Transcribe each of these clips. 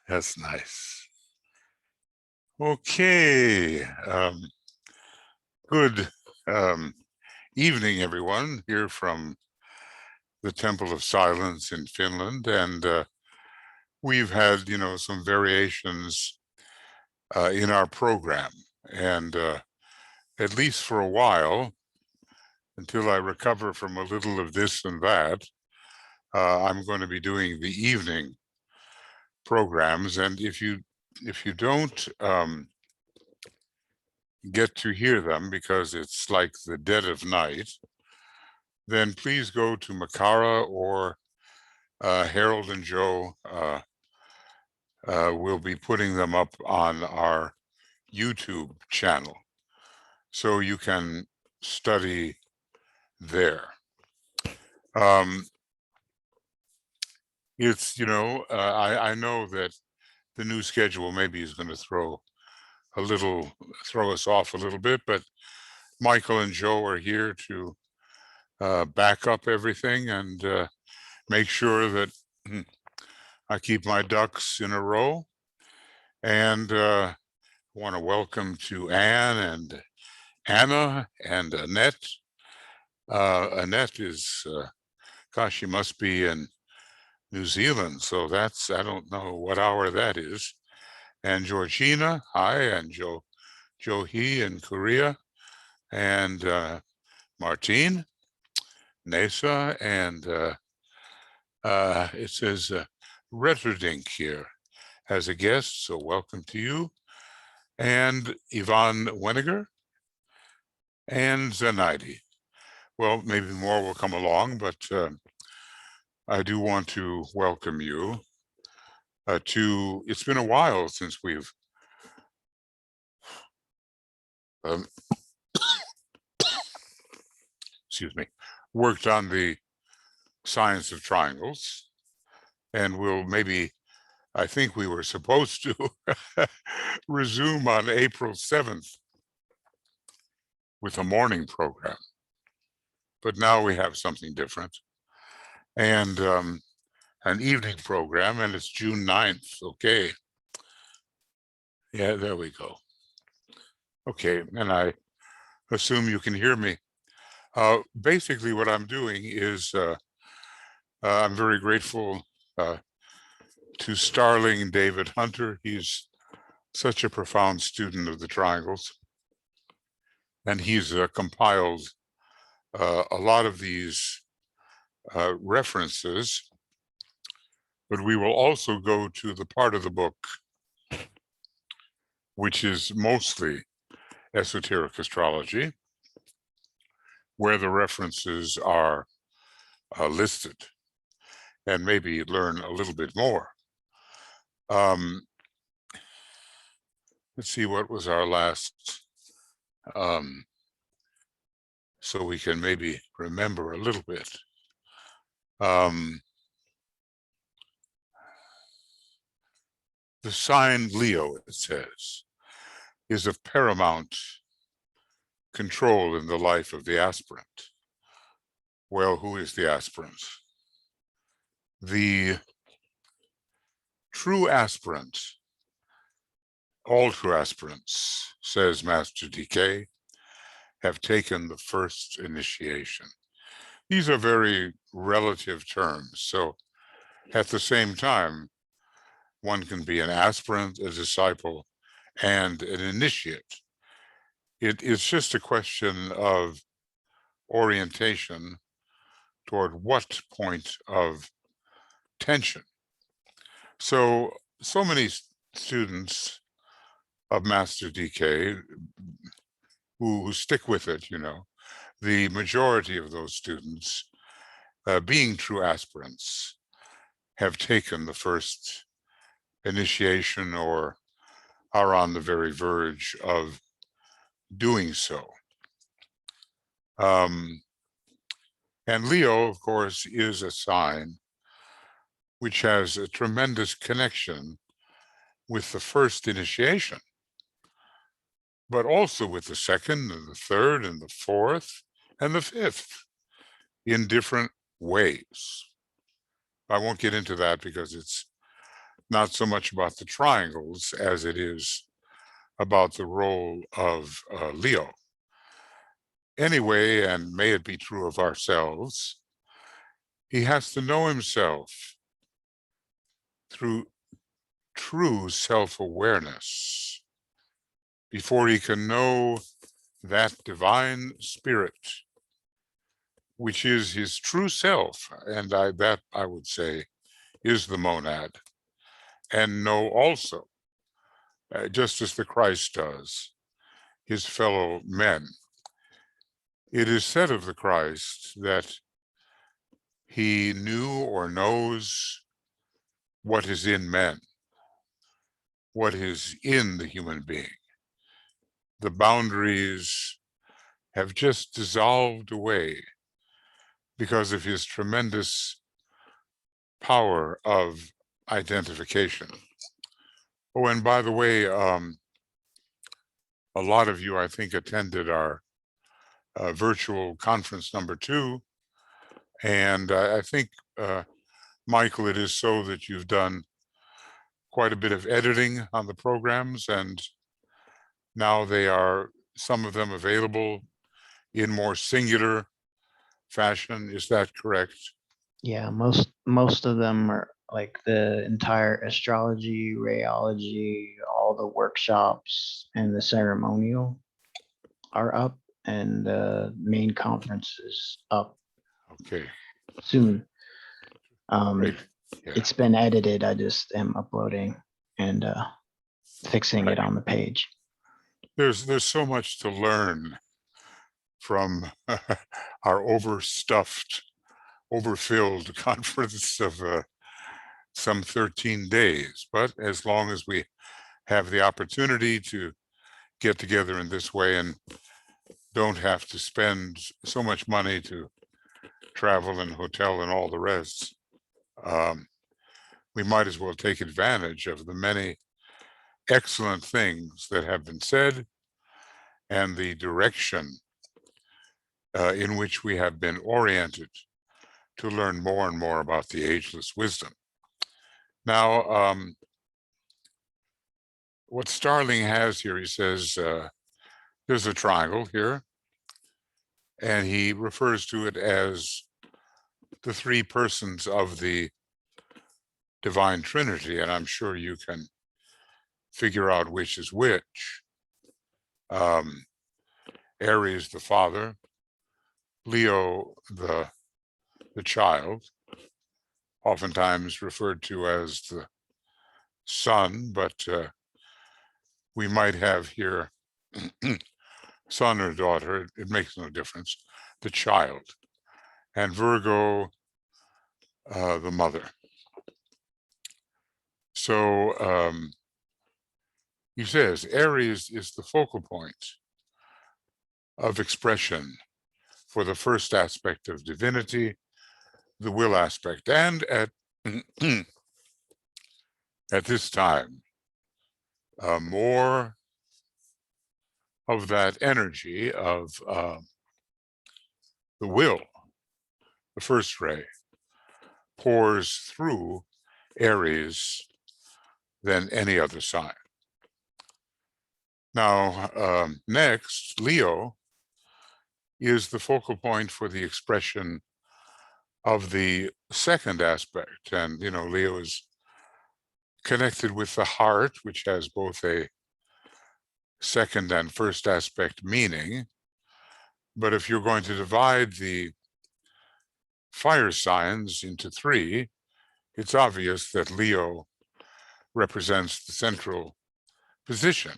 That's nice. Okay. Good evening, everyone, here from the Temple of Silence in Finland. And we've had, some variations in our program. And at least for a while, until I recover from a little of this and that, I'm going to be doing the evening programs. And if you don't get to hear them because it's like the dead of night, then please go to Makara or Harold and Joe. We'll be putting them up on our YouTube channel, so you can study there. It's, I know that the new schedule maybe is going to throw us off a little bit, but Michael and Joe are here to back up everything and make sure that I keep my ducks in a row. And I want to welcome to Anne and Anna and Annette. Annette is, gosh, she must be in New Zealand, so that's, I don't know what hour that is. And Georgina, hi, and Johi in Korea, and Martine, Nesa, and it says Retterdink here as a guest, so welcome to you. And Yvonne Weniger and Zenaidi. Well, maybe more will come along, but I do want to welcome you to, it's been a while since we've excuse me, worked on the science of triangles, and we'll maybe, I think we were supposed to resume on April 7th with a morning program, but now we have something different, and an evening program, and it's June 9th. Okay. Yeah, there we go. Okay, and I assume you can hear me. Basically, what I'm doing is I'm very grateful to Starling David Hunter. He's such a profound student of the triangles, and he's compiled a lot of these references, but we will also go to the part of the book which is mostly esoteric astrology, where the references are listed, and maybe learn a little bit more. Let's see, what was our last, so we can maybe remember a little bit. The sign Leo, it says, is of paramount control in the life of the aspirant. Well, who is the aspirant? The true aspirant, all true aspirants, says Master DK, have taken the first initiation. These are very relative terms. So at the same time, one can be an aspirant, a disciple, and an initiate. It's just a question of orientation toward what point of tension. So many students of Master DK who stick with it, the majority of those students, being true aspirants, have taken the first initiation or are on the very verge of doing so. And Leo, of course, is a sign which has a tremendous connection with the first initiation, but also with the second and the third and the fourth and the fifth in different ways. I won't get into that because it's not so much about the triangles as it is about the role of Leo. Anyway, and may it be true of ourselves, he has to know himself through true self-awareness before he can know that divine spirit, which is his true self, and that I would say is the monad, and know also, just as the Christ does, his fellow men. It is said of the Christ that he knew or knows what is in men, what is in the human being. The boundaries have just dissolved away because of his tremendous power of identification. Oh, and by the way, a lot of you, I think, attended our virtual conference number 2. And I think, Michael, it is so that you've done quite a bit of editing on the programs, and now they are, some of them, available in more singular fashion. Is that correct? Yeah, most of them are like the entire astrology, rayology, all the workshops and the ceremonial are up, and the main conference is up Okay, soon. great. Yeah. It's been edited. I just am uploading and fixing it on the page. There's so much to learn from our overstuffed, overfilled conference of some 13 days. But as long as we have the opportunity to get together in this way and don't have to spend so much money to travel and hotel and all the rest, we might as well take advantage of the many excellent things that have been said and the direction in which we have been oriented to learn more and more about the ageless wisdom. Now, what Starling has here, he says, there's a triangle here, and he refers to it as the 3 persons of the divine Trinity, and I'm sure you can figure out which is which. Aries, the father, Leo, the child, oftentimes referred to as the son, but we might have here son or daughter, it makes no difference, the child, and Virgo, the mother. So he says Aries is the focal point of expression for the first aspect of divinity, the will aspect, and at at this time, more of that energy of the will, the first ray, pours through Aries than any other sign. Now, next, Leo is the focal point for the expression of the second aspect. And, Leo is connected with the heart, which has both a second and first aspect meaning. But if you're going to divide the fire signs into 3, it's obvious that Leo represents the central position.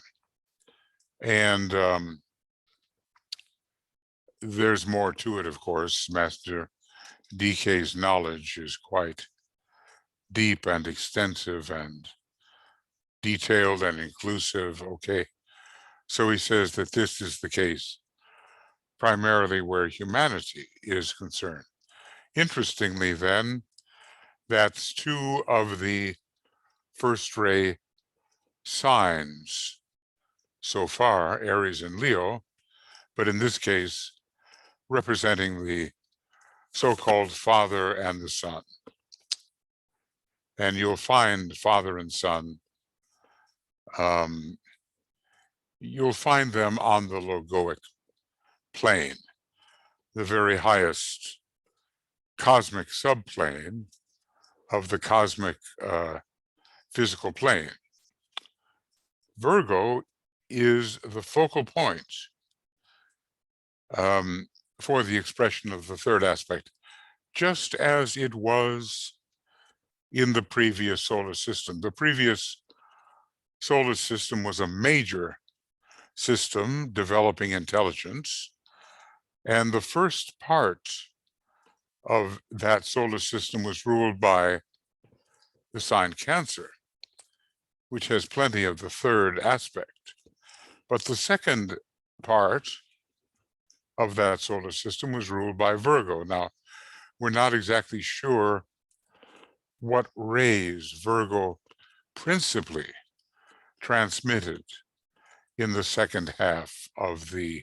And there's more to it, of course. Master DK's knowledge is quite deep and extensive and detailed and inclusive. Okay, so he says that this is the case primarily where humanity is concerned. Interestingly, then, that's 2 of the first ray signs so far, Aries and Leo, but in this case, representing the so-called father and the son. and you'll find father and son. You'll find them on the logoic plane, the very highest cosmic subplane of the cosmic physical plane. Virgo is the focal point for the expression of the third aspect, just as it was in the previous solar system. The previous solar system was a major system developing intelligence, and the first part of that solar system was ruled by the sign Cancer, which has plenty of the third aspect. But the second part of that solar system was ruled by Virgo. Now, we're not exactly sure what rays Virgo principally transmitted in the second half of the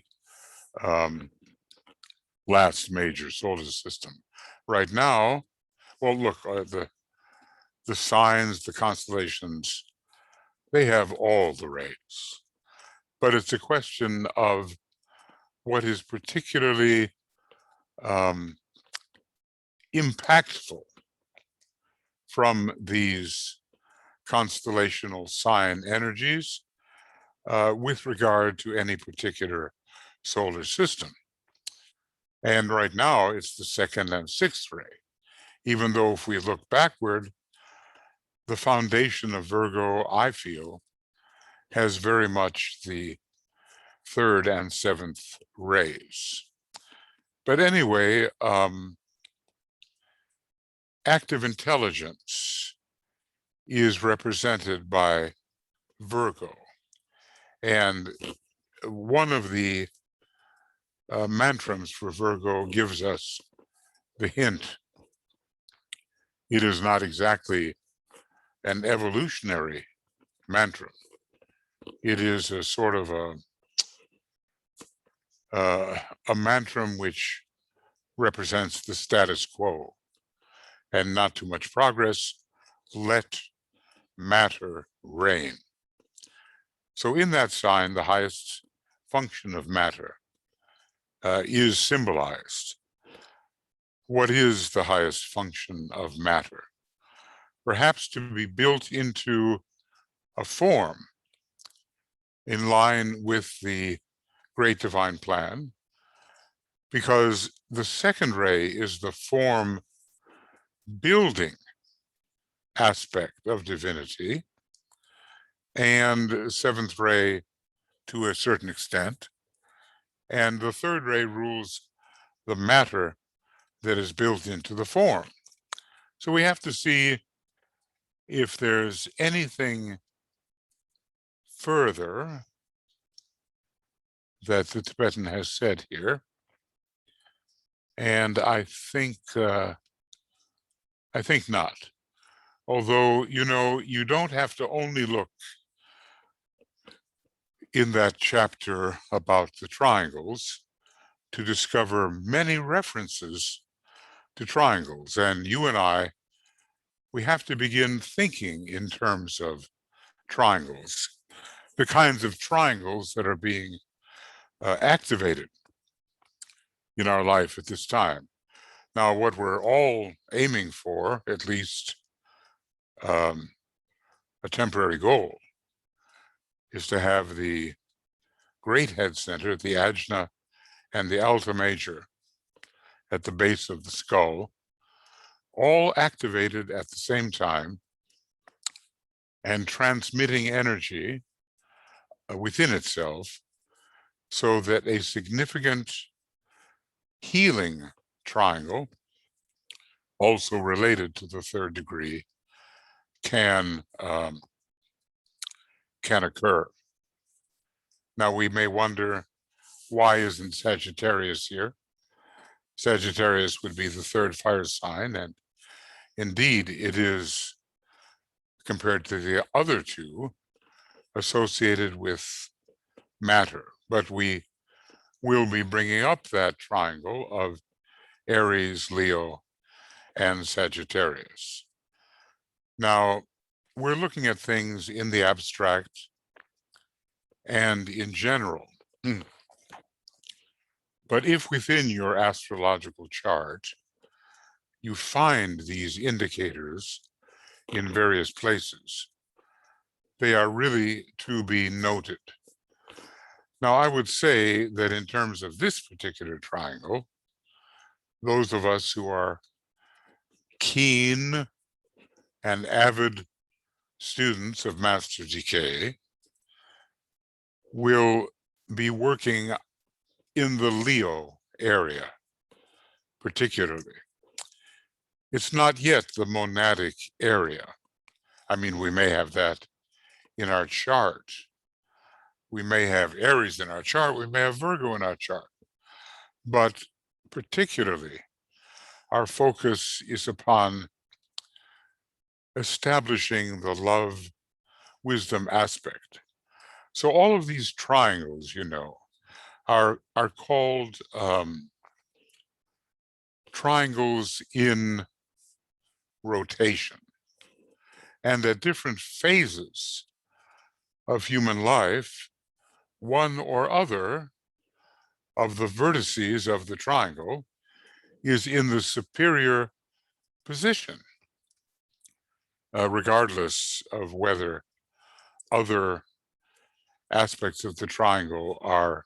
last major solar system. Right now, well, look, the signs, the constellations, they have all the rays, but it's a question of what is particularly impactful from these constellational sign energies with regard to any particular solar system. And right now, it's the second and sixth ray, even though if we look backward, the foundation of Virgo, I feel, has very much the third and seventh rays. But anyway, active intelligence is represented by Virgo. And one of the mantrams for Virgo gives us the hint. It is not exactly an evolutionary mantra. It is a sort of a mantram which represents the status quo and not too much progress. Let matter reign. So in that sign, the highest function of matter is symbolized. What is the highest function of matter? Perhaps to be built into a form in line with the great divine plan, because the second ray is the form building aspect of divinity, and seventh ray to a certain extent, and the third ray rules the matter that is built into the form. So we have to see if there's anything further that the Tibetan has said here. And I think not. Although, you don't have to only look in that chapter about the triangles to discover many references to triangles. And you and I, we have to begin thinking in terms of triangles, the kinds of triangles that are being activated in our life at this time. Now, what we're all aiming for, at least a temporary goal, is to have the great head center, the ajna and the alta major at the base of the skull, all activated at the same time and transmitting energy within itself, so that a significant healing triangle, also related to the third degree, can occur. Now, we may wonder, why isn't Sagittarius here? Sagittarius would be the third fire sign, and indeed it is, compared to the other two, associated with matter. But we will be bringing up that triangle of Aries, Leo, and Sagittarius. Now, we're looking at things in the abstract and in general. But if within your astrological chart, you find these indicators in various places, they are really to be noted. Now, I would say that in terms of this particular triangle, those of us who are keen and avid students of Master Decay will be working in the Leo area, particularly. It's not yet the monadic area. I mean, we may have that in our chart. We may have Aries in our chart. We may have Virgo in our chart. But particularly, our focus is upon establishing the love, wisdom aspect. So all of these triangles, you know, are called triangles in rotation. And at different phases of human life, one or other of the vertices of the triangle is in the superior position, regardless of whether other aspects of the triangle are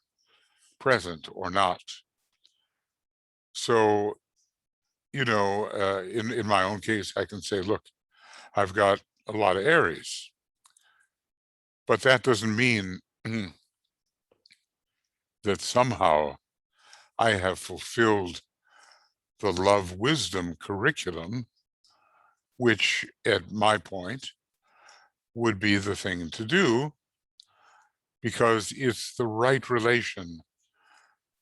present or not. So, you know, in my own case, I can say, look, I've got a lot of Aries, but that doesn't mean that somehow I have fulfilled the love wisdom curriculum, which at my point would be the thing to do, because it's the right relation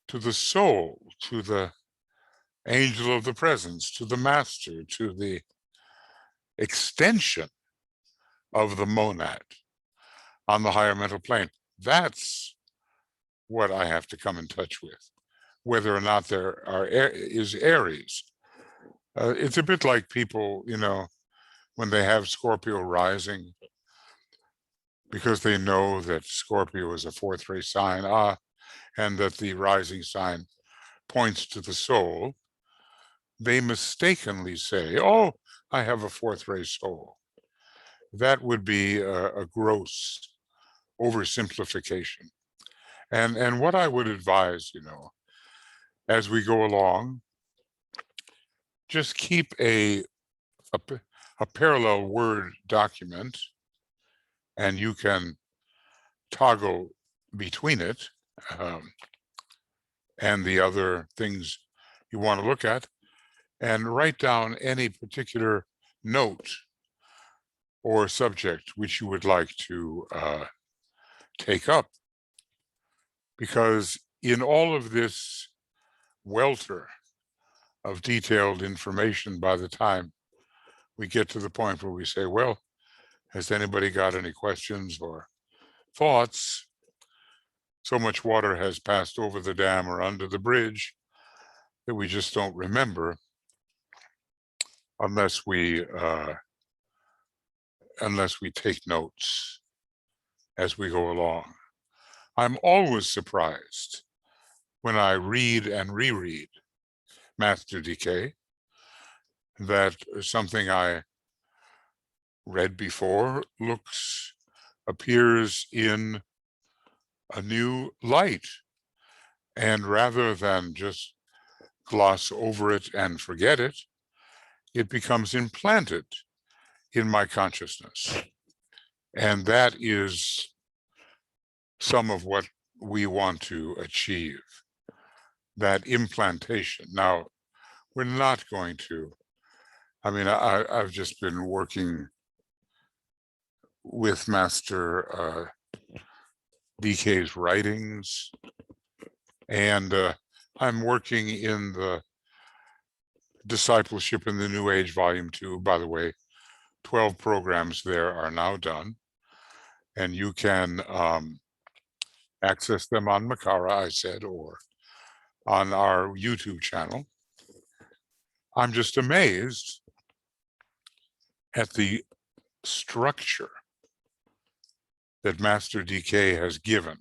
to the soul, to the angel of the presence, to the master, to the extension of the monad on the higher mental plane. That's what I have to come in touch with, whether or not there is Aries. It's a bit like people, you know, when they have Scorpio rising, because they know that Scorpio is a fourth ray sign, and that the rising sign points to the soul, they mistakenly say, oh, I have a fourth ray soul. That would be a gross oversimplification. And what I would advise, you know, as we go along, just keep a parallel Word document, and you can toggle between it and the other things you want to look at, and write down any particular note or subject which you would like to take up. Because in all of this welter of detailed information, by the time we get to the point where we say, well, has anybody got any questions or thoughts? So much water has passed over the dam or under the bridge that we just don't remember unless we take notes as we go along. I'm always surprised when I read and reread Master Decay that something I read before appears in a new light. And rather than just gloss over it and forget it, it becomes implanted in my consciousness. And that is some of what we want to achieve, that implantation. Now, we're not going to, I mean, I've just been working with Master DK's writings, and I'm working in the Discipleship in the New Age Volume II. By the way, 12 programs there are now done, and you can access them on Makara, I said, or on our YouTube channel. I'm just amazed at the structure that Master DK has given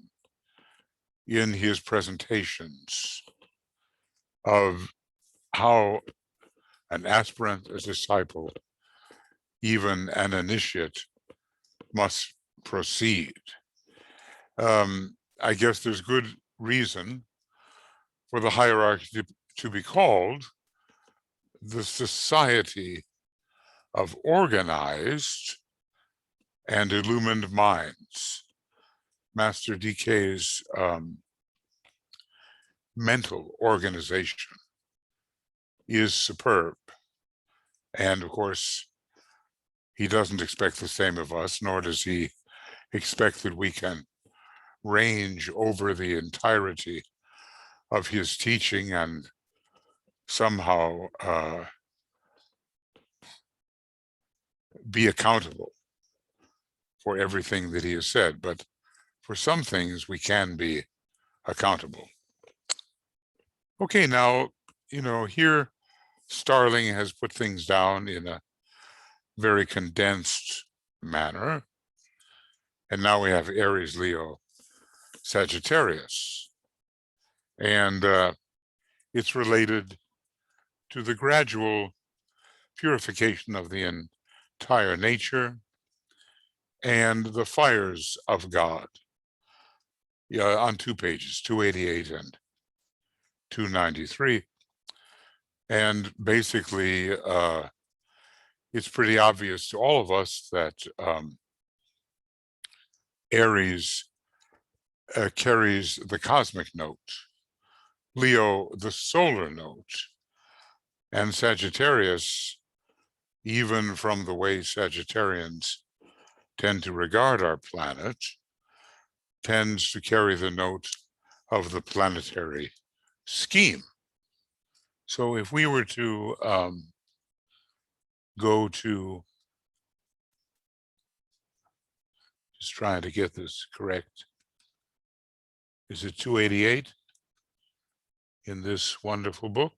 in his presentations of how an aspirant, a disciple, even an initiate must proceed. I guess there's good reason for the hierarchy to be called the Society of Organized and Illumined Minds. Master DK's mental organization is superb. And of course, he doesn't expect the same of us, nor does he expect that we can range over the entirety of his teaching and somehow be accountable for everything that he has said. But for some things, we can be accountable. Okay, now, here Starling has put things down in a very condensed manner. And now we have Aries, Leo, Sagittarius. And it's related to the gradual purification of the entire nature and the fires of God. Yeah, on 2 pages, 288 and 293. And basically, it's pretty obvious to all of us that Aries carries the cosmic note, Leo the solar note, and Sagittarius, even from the way Sagittarians tend to regard our planet, tends to carry the note of the planetary scheme. So if we were to go to, just trying to get this correct, is it 288 in this wonderful book?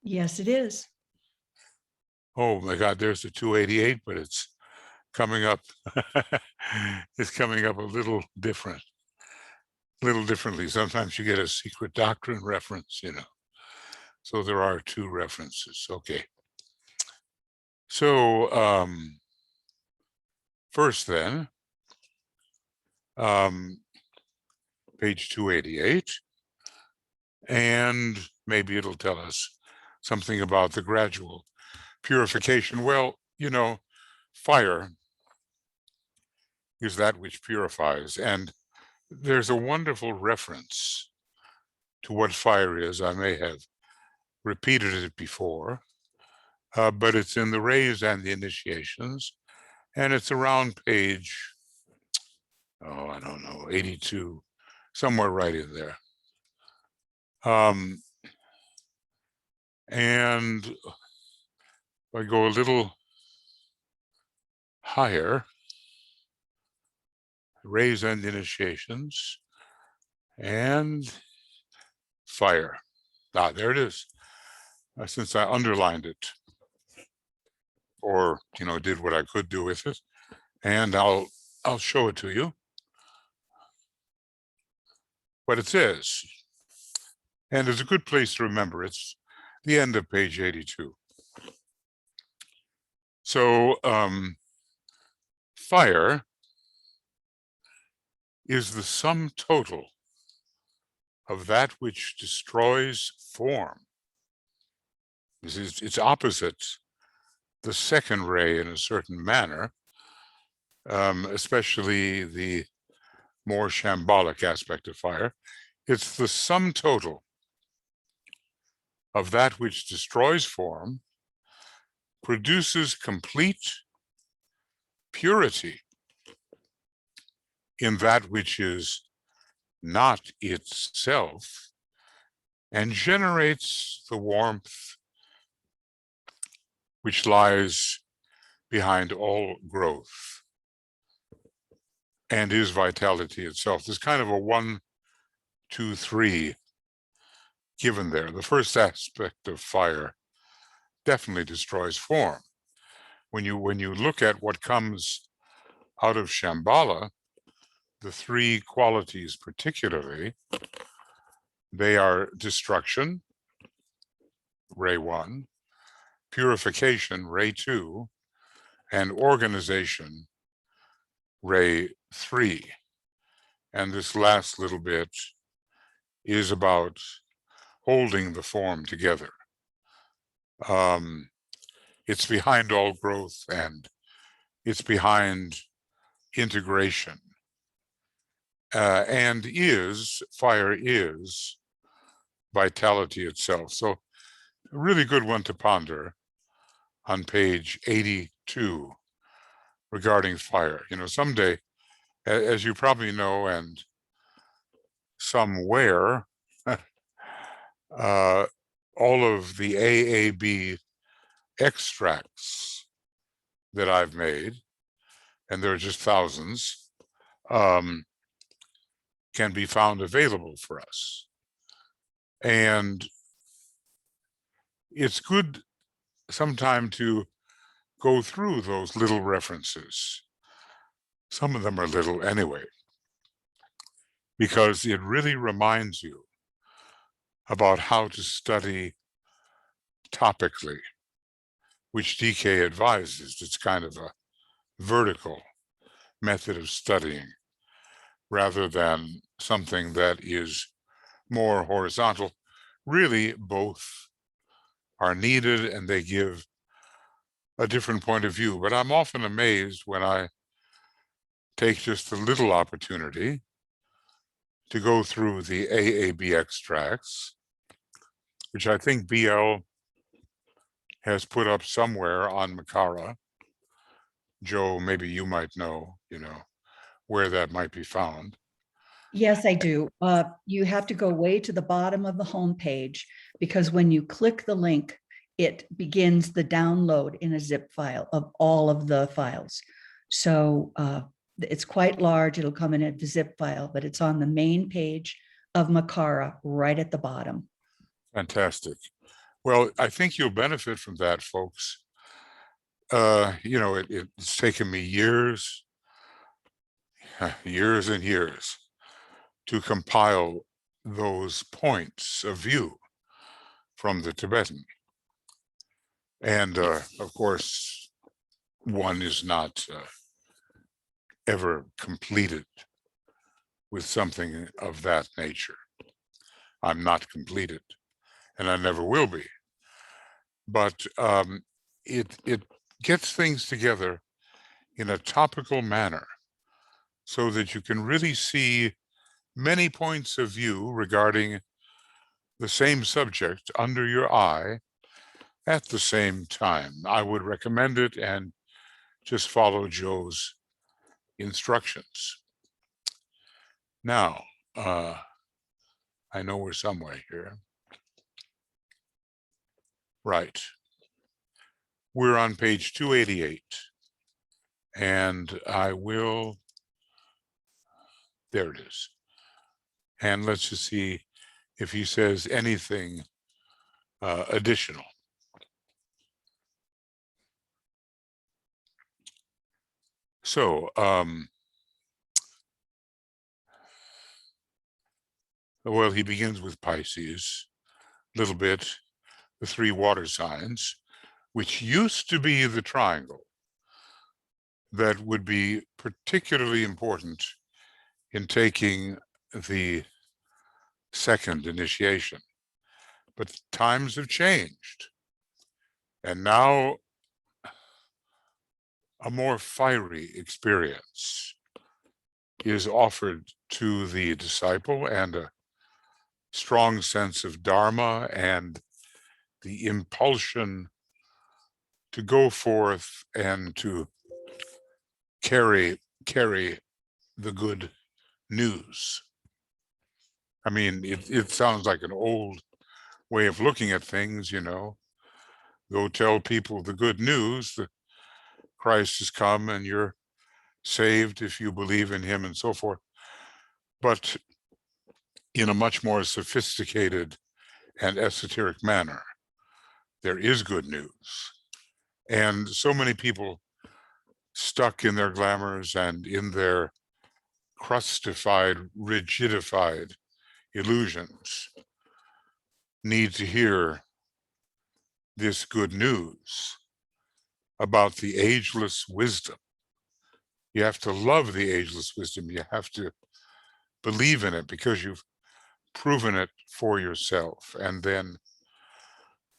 Yes, it is. Oh my God, there's the 288, but it's coming up. It's coming up a little differently. Sometimes you get a secret doctrine reference, So there are 2 references. Okay. So first then, page 288, and maybe it'll tell us something about the gradual purification. Well, fire is that which purifies, and there's a wonderful reference to what fire is. I may have repeated it before, but it's in the rays and the initiations, and it's around page, I don't know, 82, somewhere right in there. And if I go a little higher, rays and initiations, and fire. There it is. Since I underlined it, or did what I could do with it, and I'll show it to you. What it says, and it's a good place to remember. It's the end of page 82. So fire is the sum total of that which destroys form. It's opposite the second ray in a certain manner, especially the more shambolic aspect of fire. It's the sum total of that which destroys form, produces complete purity in that which is not itself, and generates the warmth which lies behind all growth and is vitality itself. There's kind of a 1, 2, 3 given there. The first aspect of fire definitely destroys form. when you look at what comes out of Shambhala, the three qualities particularly, they are destruction, ray 1, purification, ray 2, and organization, ray 3. And this last little bit is about holding the form together. It's behind all growth, and it's behind integration. And fire is vitality itself. So a really good one to ponder on page 82 regarding fire. You know, someday, as you probably know, and somewhere, all of the AAB extracts that I've made, and there are just thousands, can be found available for us. And it's good sometime to go through those little references. Some of them are little anyway, because it really reminds you about how to study topically, which DK advises. It's kind of a vertical method of studying rather than something that is more horizontal. Really, both are needed and they give a different point of view. But I'm often amazed when I take just a little opportunity to go through the AAB extracts, which I think BL has put up somewhere on Makara. Joe, maybe you might know, where that might be found. Yes, I do. You have to go way to the bottom of the homepage, because when you click the link, it begins the download in a zip file of all of the files. So it's quite large. It'll come in a zip file, but it's on the main page of Makara right at the bottom. Fantastic. Well, I think you'll benefit from that, folks. It's taken me years and years to compile those points of view from the Tibetan. And of course, one is not ever completed with something of that nature. I'm not completed, and I never will be. But it gets things together in a topical manner so that you can really see many points of view regarding the same subject under your eye at the same time. I would recommend it, and just follow Joe's instructions. Now, I know we're somewhere here. Right. We're on page 288, and there it is. And let's just see if he says anything additional. So, well, he begins with Pisces, a little bit, the 3 water signs, which used to be the triangle that would be particularly important in taking the second initiation. But times have changed, and now a more fiery experience is offered to the disciple, and a strong sense of Dharma and the impulsion to go forth and to carry the good news. I mean, it sounds like an old way of looking at things, Go tell people the good news that Christ has come and you're saved if you believe in him and so forth. But in a much more sophisticated and esoteric manner, there is good news. And so many people stuck in their glamours and in their crustified, rigidified illusions need to hear this good news about the ageless wisdom. You have to love the ageless wisdom. You have to believe in it because you've proven it for yourself. And then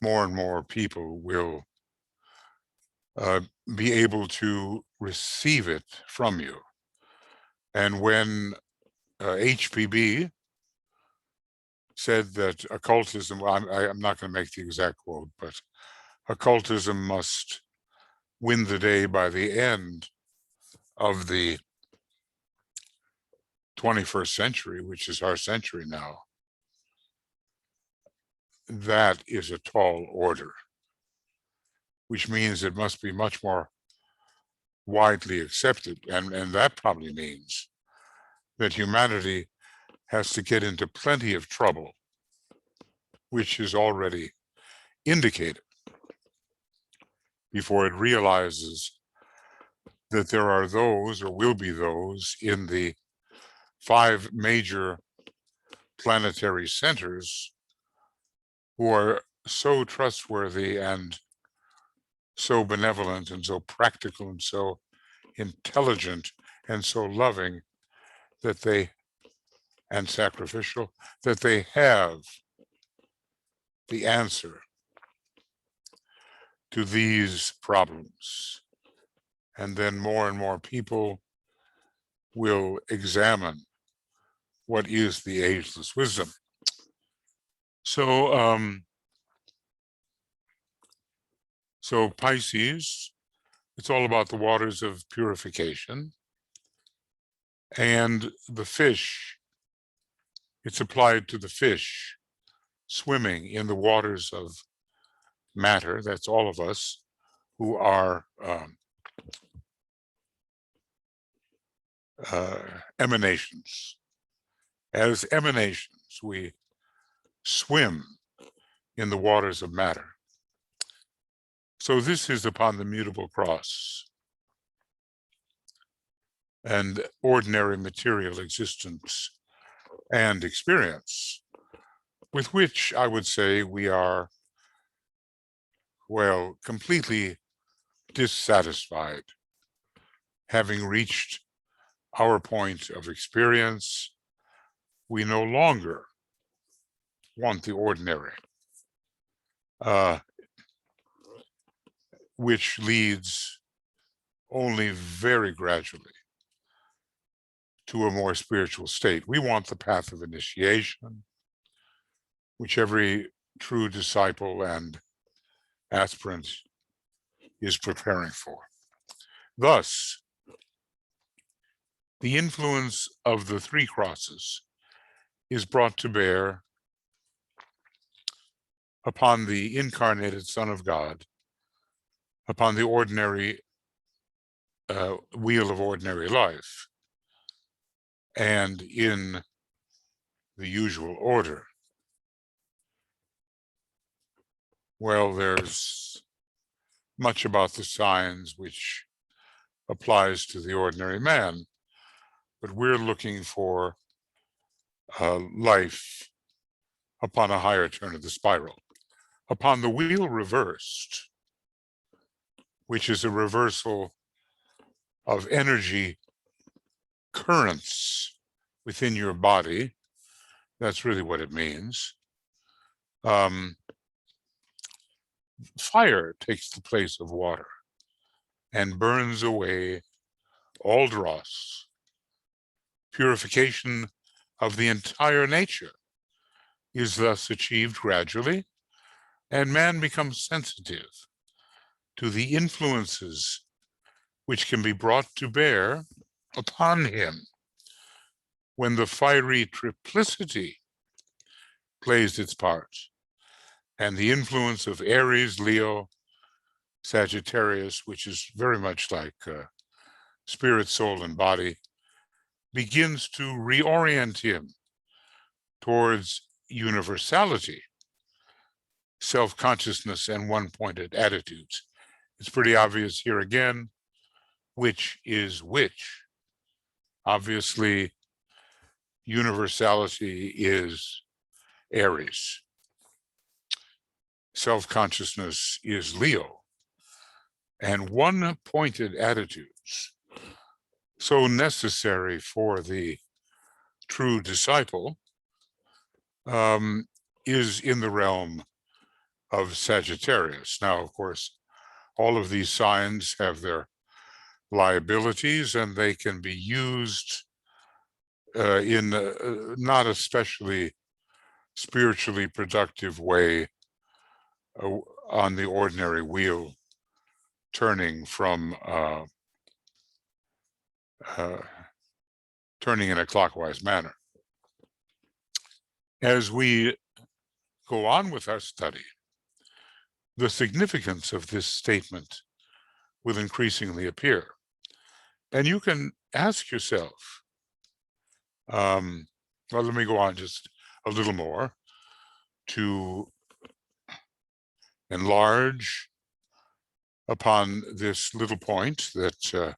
more and more people will be able to receive it from you. And when HPB said that occultism, well, I'm not going to make the exact quote, but occultism must win the day by the end of the 21st century, which is our century now. That is a tall order, which means it must be much more widely accepted. And that probably means that humanity has to get into plenty of trouble, which is already indicated, before it realizes that there are those, or will be those, in the 5 major planetary centers who are so trustworthy and so benevolent and so practical and so intelligent and so loving that they, and sacrificial, that they have the answer to these problems. And then more and more people will examine what is the ageless wisdom. So, so Pisces, it's all about the waters of purification. And the fish, it's applied to the fish swimming in the waters of matter. That's all of us who are emanations. As emanations, we swim in the waters of matter. So this is upon the mutable cross and ordinary material existence and experience, with which I would say we are, well, completely dissatisfied, having reached our point of experience. We no longer want the ordinary, which leads only very gradually to a more spiritual state. We want the path of initiation, which every true disciple and aspirant is preparing for. Thus, the influence of the 3 crosses is brought to bear upon the incarnated Son of God, upon the ordinary wheel of ordinary life, and in the usual order. Well, there's much about the signs which applies to the ordinary man, but we're looking for life upon a higher turn of the spiral. Upon the wheel reversed, which is a reversal of energy currents within your body, that's really what it means. Fire takes the place of water and burns away all dross. Purification of the entire nature is thus achieved gradually, and man becomes sensitive to the influences which can be brought to bear upon him when the fiery triplicity plays its part, and the influence of Aries, Leo, Sagittarius, which is very much like spirit, soul, and body, begins to reorient him towards universality, self-consciousness, and one-pointed attitudes. It's pretty obvious here again, which is which. Obviously, universality is Aries. Self-consciousness is Leo. And one-pointed attitudes, so necessary for the true disciple, is in the realm of Sagittarius. Now, of course, all of these signs have their liabilities, and they can be used in not especially spiritually productive way on the ordinary wheel, turning from turning in a clockwise manner. As we go on with our study, the significance of this statement will increasingly appear. And you can ask yourself, well, let me go on just a little more to enlarge upon this little point that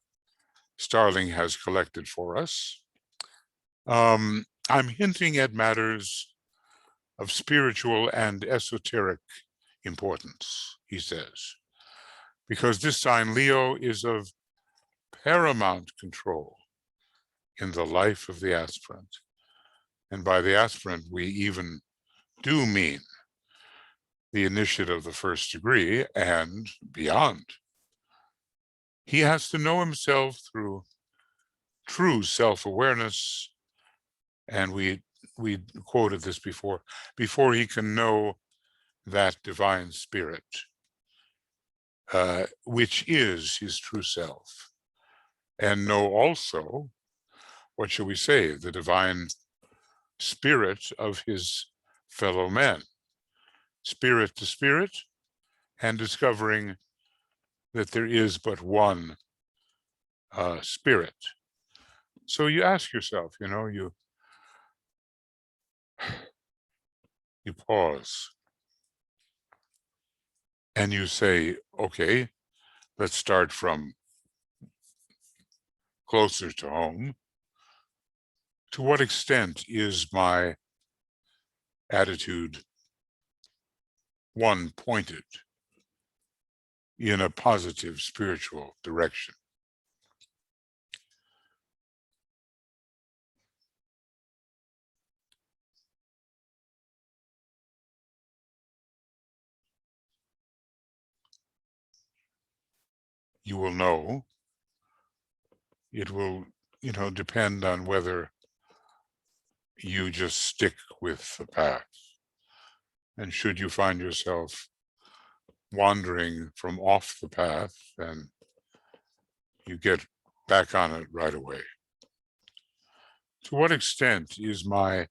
Starling has collected for us. I'm hinting at matters of spiritual and esoteric importance, he says, because this sign, Leo, is of paramount control in the life of the aspirant. And by the aspirant, we even do mean the initiate of the first degree and beyond. He has to know himself through true self-awareness, and we quoted this before he can know that divine spirit, which is his true self, and know also, what shall we say, the divine spirit of his fellow men, spirit to spirit, and discovering that there is but one spirit. So you ask yourself, you pause and you say, okay, let's start from closer to home. To what extent is my attitude one-pointed in a positive spiritual direction? You will know. It will, depend on whether you just stick with the path. And should you find yourself wandering from off the path, then you get back on it right away. To what extent is my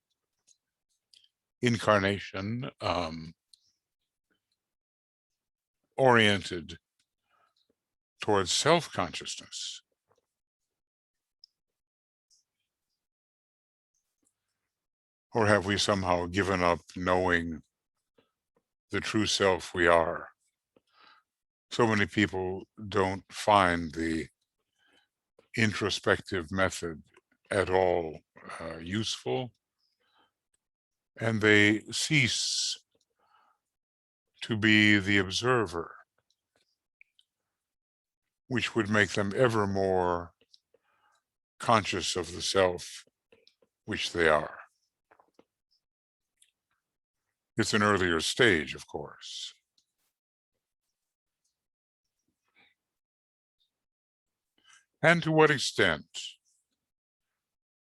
incarnation oriented towards self-consciousness? Or have we somehow given up knowing the true self we are? So many people don't find the introspective method at all useful, and they cease to be the observer, which would make them ever more conscious of the self which they are. It's an earlier stage, of course. And to what extent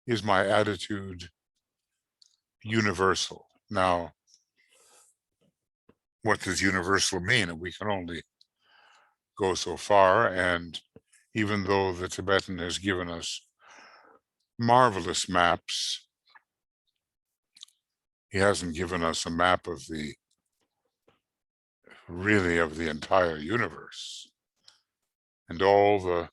is my attitude universal? Now, what does universal mean? We can only go so far, and even though the Tibetan has given us marvelous maps, he hasn't given us a map of the entire universe and all the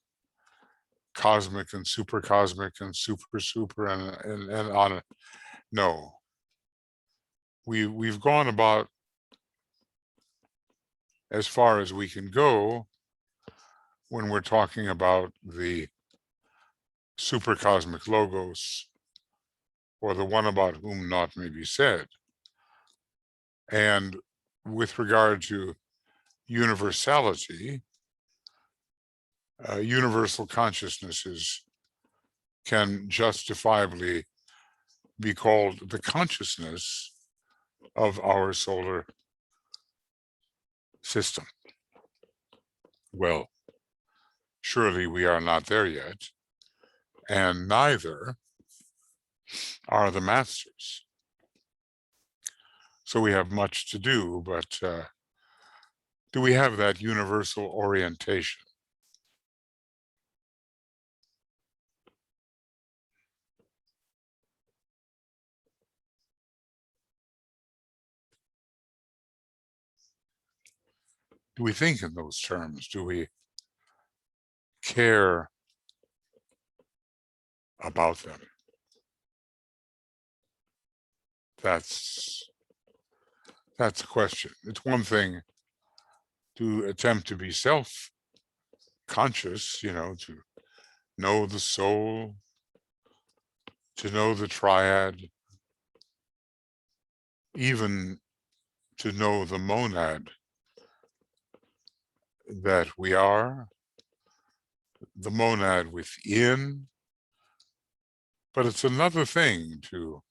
cosmic and super cosmic and super and on. No, we've gone about as far as we can go when we're talking about the supercosmic logos, or the one about whom naught may be said. And with regard to universality, universal consciousnesses can justifiably be called the consciousness of our solar system. Well, surely we are not there yet, and neither are the masters. So we have much to do, but do we have that universal orientation? Do we think in those terms? Do we care about them? That's a question. It's one thing to attempt to be self-conscious, to know the soul, to know the triad, even to know the monad that we are, the monad within. But it's another thing to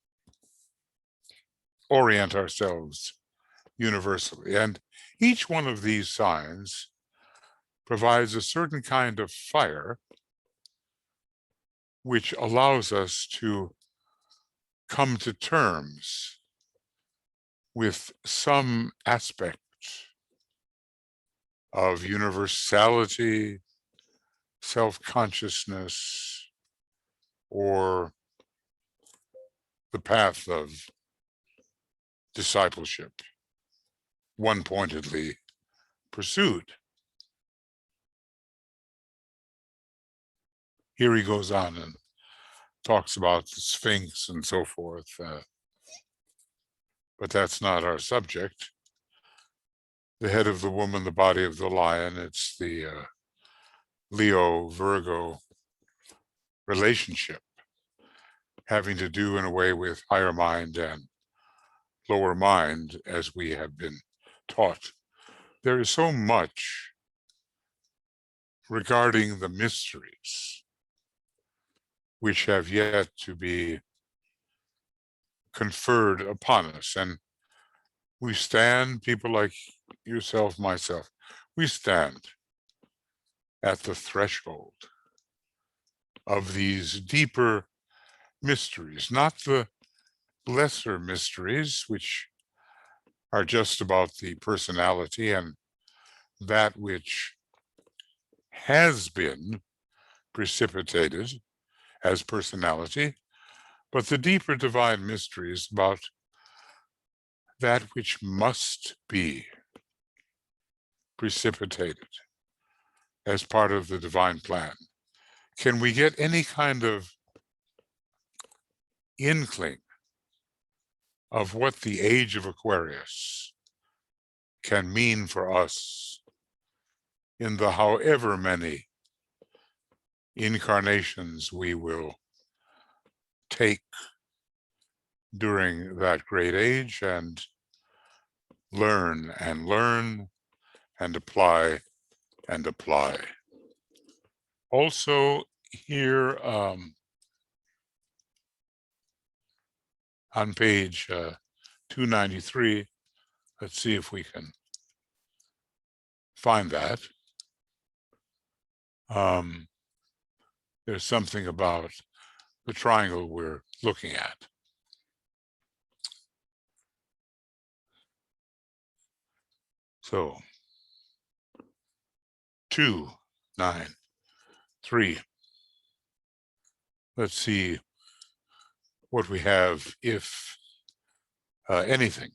orient ourselves universally. And each one of these signs provides a certain kind of fire which allows us to come to terms with some aspect of universality, self-consciousness, or the path of discipleship, one pointedly pursued. Here he goes on and talks about the Sphinx and so forth, but that's not our subject. The head of the woman, the body of the lion, it's the Leo-Virgo relationship, having to do in a way with higher mind and lower mind, as we have been taught. There is so much regarding the mysteries which have yet to be conferred upon us. And we stand, people like yourself, myself, we stand at the threshold of these deeper mysteries, not the lesser mysteries, which are just about the personality and that which has been precipitated as personality, but the deeper divine mysteries about that which must be precipitated as part of the divine plan. Can we get any kind of inkling of what the age of Aquarius can mean for us in the however many incarnations we will take during that great age, and learn and learn and apply and apply. Also here on page 293, let's see if we can find that. There's something about the triangle we're looking at. So 293. Let's see what we have, if anything.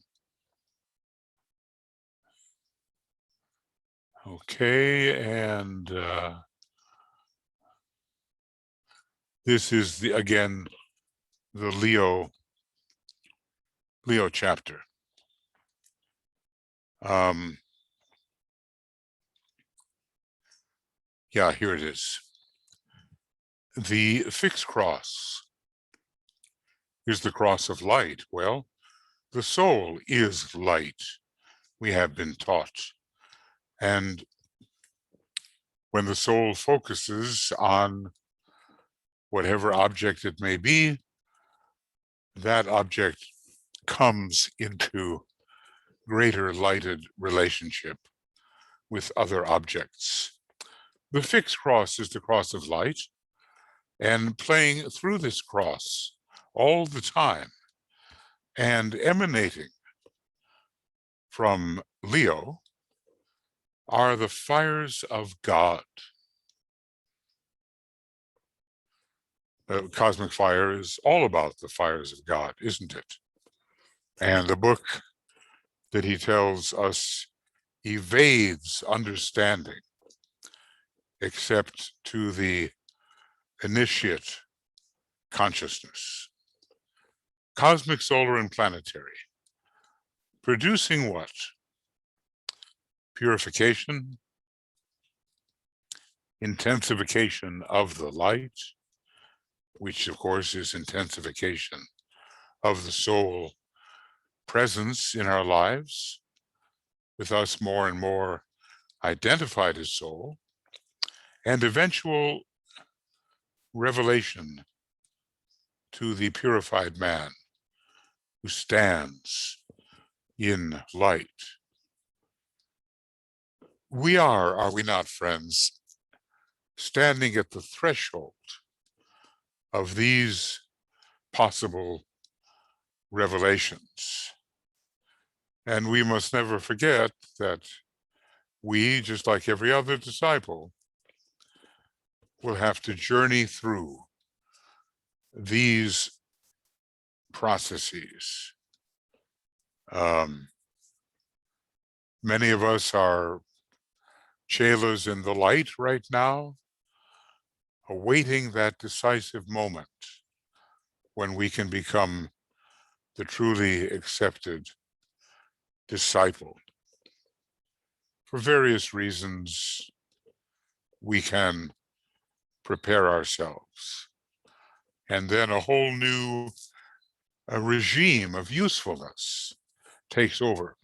Okay, and this is again the Leo chapter. Yeah, here it is. The fixed cross is the cross of light. Well, the soul is light, we have been taught. And when the soul focuses on whatever object it may be, that object comes into greater lighted relationship with other objects. The fixed cross is the cross of light, and playing through this cross all the time and emanating from Leo are the fires of God. Cosmic fire is all about the fires of God, isn't it? And the book that he tells us evades understanding except to the initiate consciousness. Cosmic, solar, and planetary. Producing what? Purification, intensification of the light, which of course is intensification of the soul presence in our lives, with us more and more identified as soul, and eventual revelation to the purified man who stands in light. We are we not, friends, standing at the threshold of these possible revelations. And we must never forget that we, just like every other disciple, will have to journey through these processes. Many of us are chelas in the light right now, awaiting that decisive moment when we can become the truly accepted disciple. For various reasons, we can prepare ourselves. And then a whole new regime of usefulness takes over.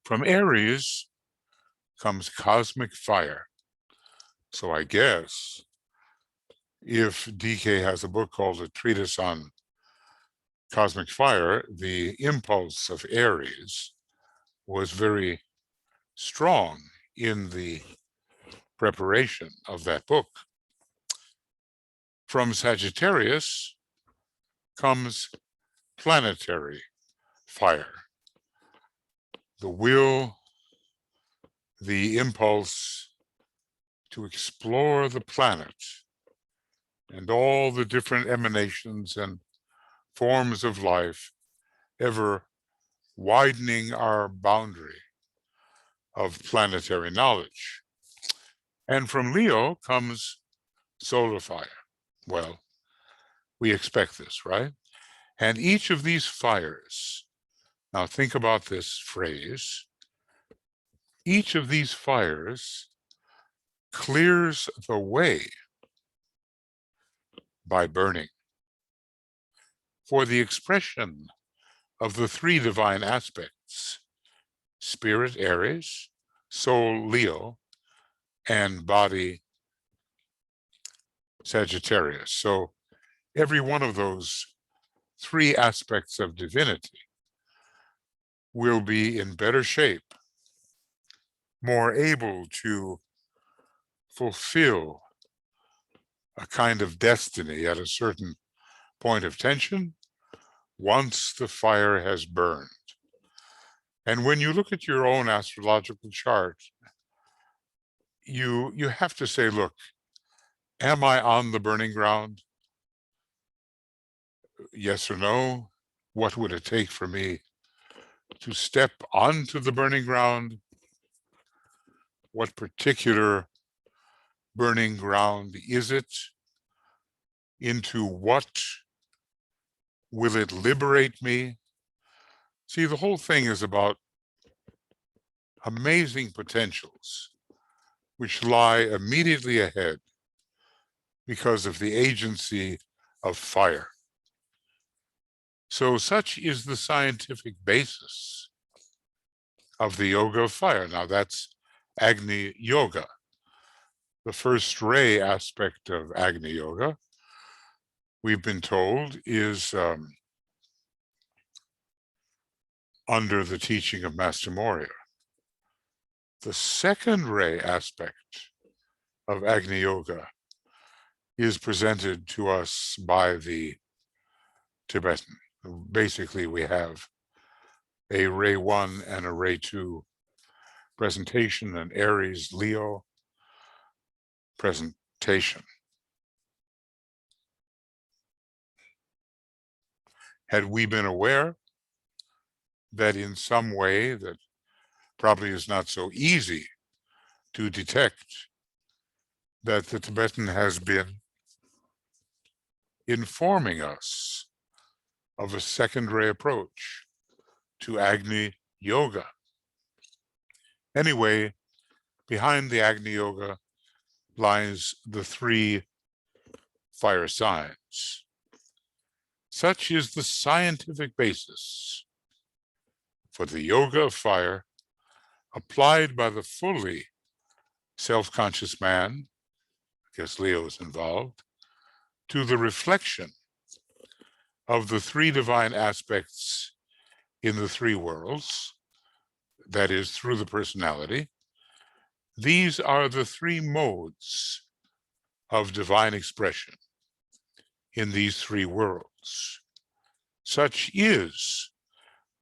From Aries comes cosmic fire. So I guess if DK has a book called A Treatise on Cosmic Fire, the impulse of Aries was very strong in the preparation of that book. From Sagittarius comes planetary fire. The will, the impulse to explore the planet and all the different emanations and forms of life, ever widening our boundary of planetary knowledge. And from Leo comes solar fire. Well, we expect this, right? And each of these fires, now think about this phrase, each of these fires clears the way by burning for the expression of the three divine aspects: spirit, Aries, soul, Leo, and body, Sagittarius. So every one of those three aspects of divinity will be in better shape, more able to fulfill a kind of destiny at a certain point of tension once the fire has burned. And when you look at your own astrological chart, you have to say, look, am I on the burning ground? Yes or no? What would it take for me to step onto the burning ground? What particular burning ground is it? Into what will it liberate me? See, the whole thing is about amazing potentials which lie immediately ahead because of the agency of fire. So such is the scientific basis of the yoga of fire. Now that's Agni Yoga. The first ray aspect of Agni Yoga, we've been told, is under the teaching of Master Moria. The second ray aspect of Agni Yoga is presented to us by the Tibetan. Basically, we have a ray 1 and a ray 2 presentation, an Aries Leo presentation. Had we been aware that in some way that probably is not so easy to detect, that the Tibetan has been informing us of a second ray approach to Agni Yoga. Anyway, behind the Agni Yoga lies the 3 fire signs. Such is the scientific basis for the yoga of fire applied by the fully self-conscious man, I guess Leo is involved, to the reflection of the 3 divine aspects in the 3 worlds, that is, through the personality. These are the 3 modes of divine expression in these 3 worlds. Such is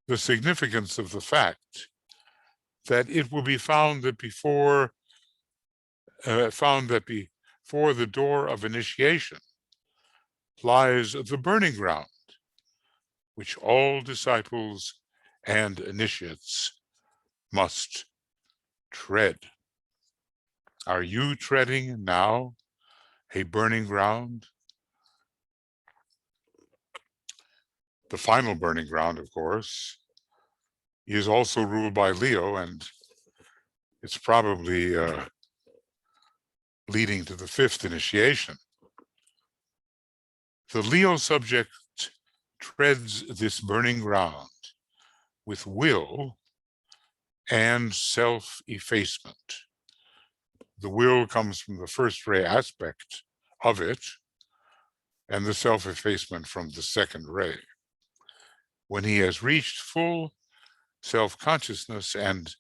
the significance of the fact that it will be found that before the door of initiation lies the burning ground, which all disciples and initiates must tread. Are you treading now a burning ground? The final burning ground, of course, is also ruled by Leo, and it's probably leading to the 5th initiation. The Leo subject treads this burning ground with will and self-effacement. The will comes from the first ray aspect of it, and the self-effacement from the second ray. When he has reached full self-consciousness and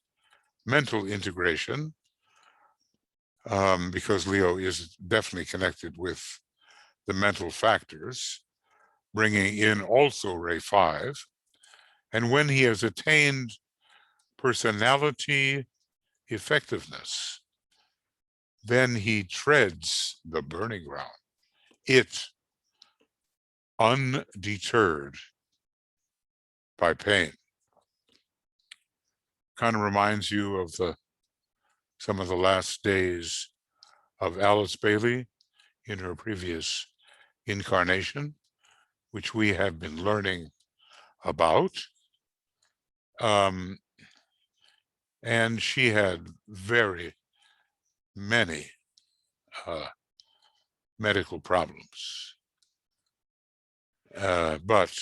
mental integration, because Leo is definitely connected with the mental factors, bringing in also ray 5, and when he has attained personality effectiveness, then he treads the burning ground. It, undeterred by pain. Kind of reminds you of some of the last days of Alice Bailey in her previous incarnation, which we have been learning about. And she had very many medical problems. But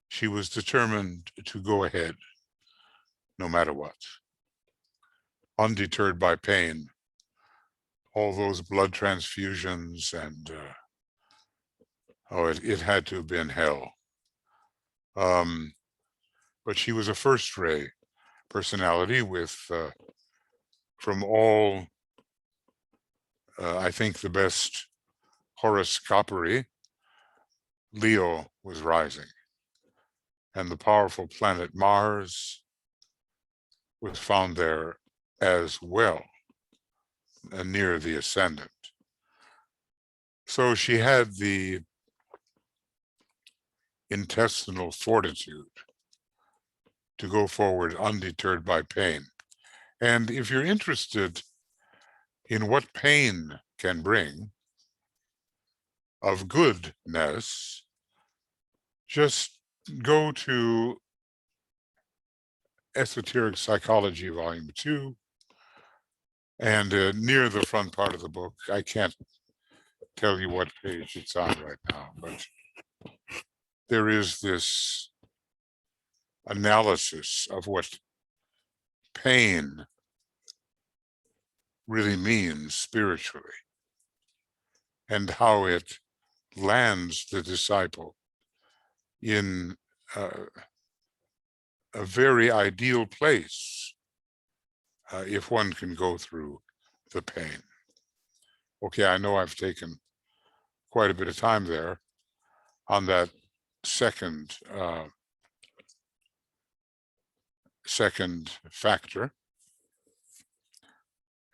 she was determined to go ahead no matter what. Undeterred by pain, all those blood transfusions, and it had to have been hell. But she was a first ray personality with, from all, I think the best horoscopery, Leo was rising. And the powerful planet Mars was found there as well, and near the ascendant. So she had the intestinal fortitude to go forward undeterred by pain. And if you're interested in what pain can bring of goodness, just go to Esoteric Psychology Volume II, And near the front part of the book, I can't tell you what page it's on right now, but there is this analysis of what pain really means spiritually and how it lands the disciple in a very ideal place if one can go through the pain. Okay, I know I've taken quite a bit of time there on that second factor,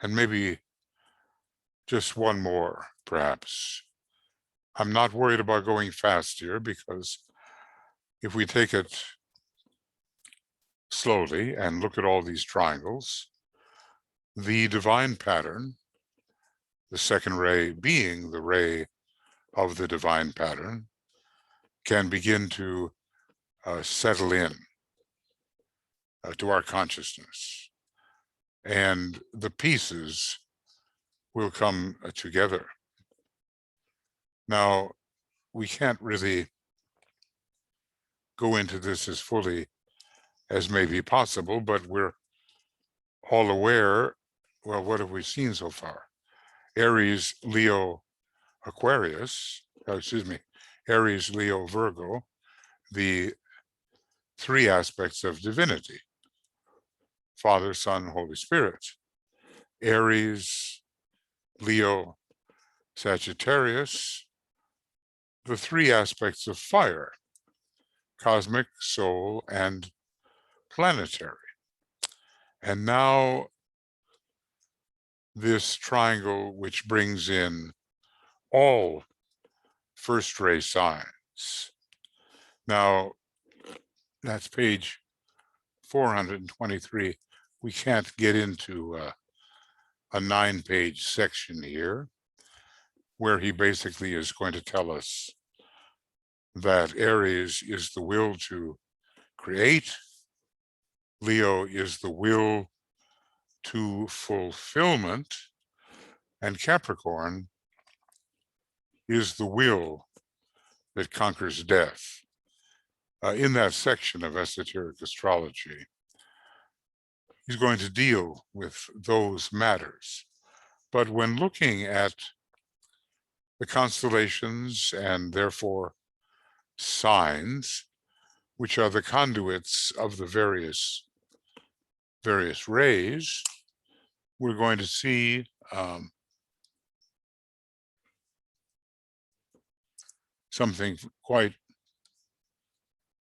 and maybe just one more, perhaps. I'm not worried about going fast here, because if we take it slowly and look at all these triangles, the divine pattern, the second ray being the ray of the divine pattern, can begin to settle in to our consciousness, and the pieces will come together. Now, we can't really go into this as fully as may be possible, but we're all aware. Well, what have we seen so far? Aries, Leo, Aquarius, Aries, Leo, Virgo, the three aspects of divinity: Father, Son, Holy Spirit. Aries, Leo, Sagittarius, the three aspects of fire: cosmic, soul, and planetary. And now this triangle, which brings in all first ray signs. Now, that's page 423. We can't get into a 9-page section here, where he basically is going to tell us that Aries is the will to create, Leo is the will to fulfillment, and Capricorn is the will that conquers death. In that section of Esoteric Astrology, he's going to deal with those matters. But when looking at the constellations and therefore signs, which are the conduits of the various rays, we're going to see something quite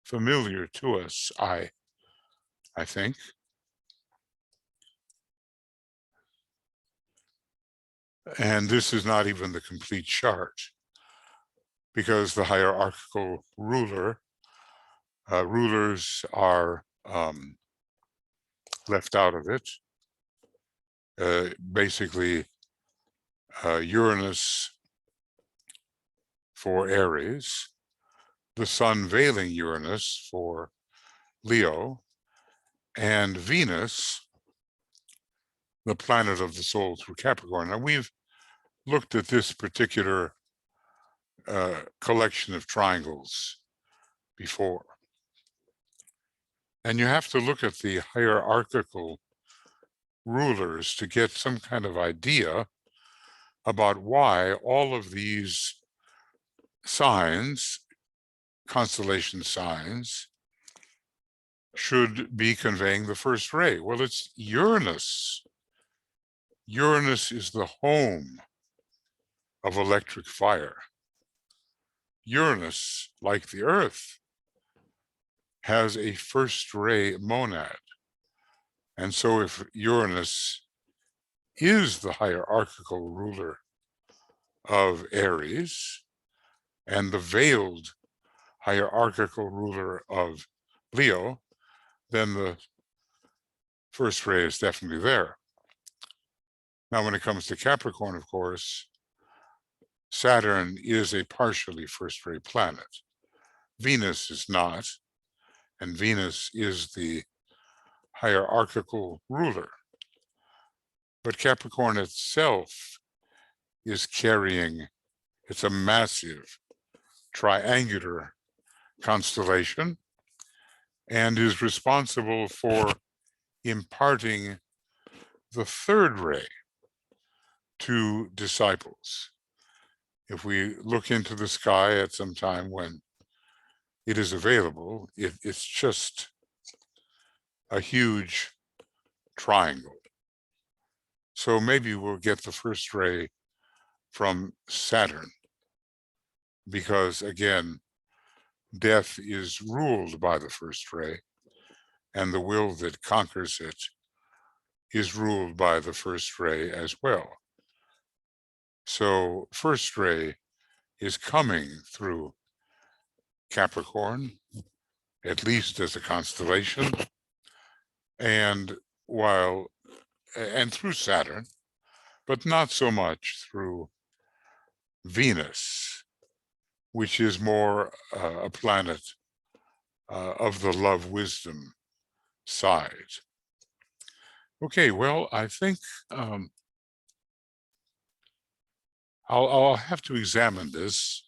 familiar to us, I think. And this is not even the complete chart, because the hierarchical rulers are left out of it. Basically, Uranus for Aries, the sun veiling Uranus for Leo, and Venus, the planet of the soul through Capricorn. Now, we've looked at this particular collection of triangles before. And you have to look at the hierarchical rulers to get some kind of idea about why all of these signs, constellation signs, should be conveying the first ray. Well, it's Uranus. Uranus is the home of electric fire. Uranus, like the Earth, has a first ray monad. And so if Uranus is the hierarchical ruler of Aries and the veiled hierarchical ruler of Leo, then the first ray is definitely there. Now, when it comes to Capricorn, of course, Saturn is a partially first ray planet. Venus is not, and Venus is the hierarchical ruler. But Capricorn itself is carrying, it's a massive triangular constellation and is responsible for imparting the third ray to disciples. If we look into the sky at some time when it is available, it's just a huge triangle. So maybe we'll get the first ray from Saturn, because again, death is ruled by the first ray, and the will that conquers it is ruled by the first ray as well. So first ray is coming through Capricorn, at least as a constellation, and through Saturn, but not so much through Venus, which is more a planet of the love wisdom side. Okay, well, I think I'll have to examine this,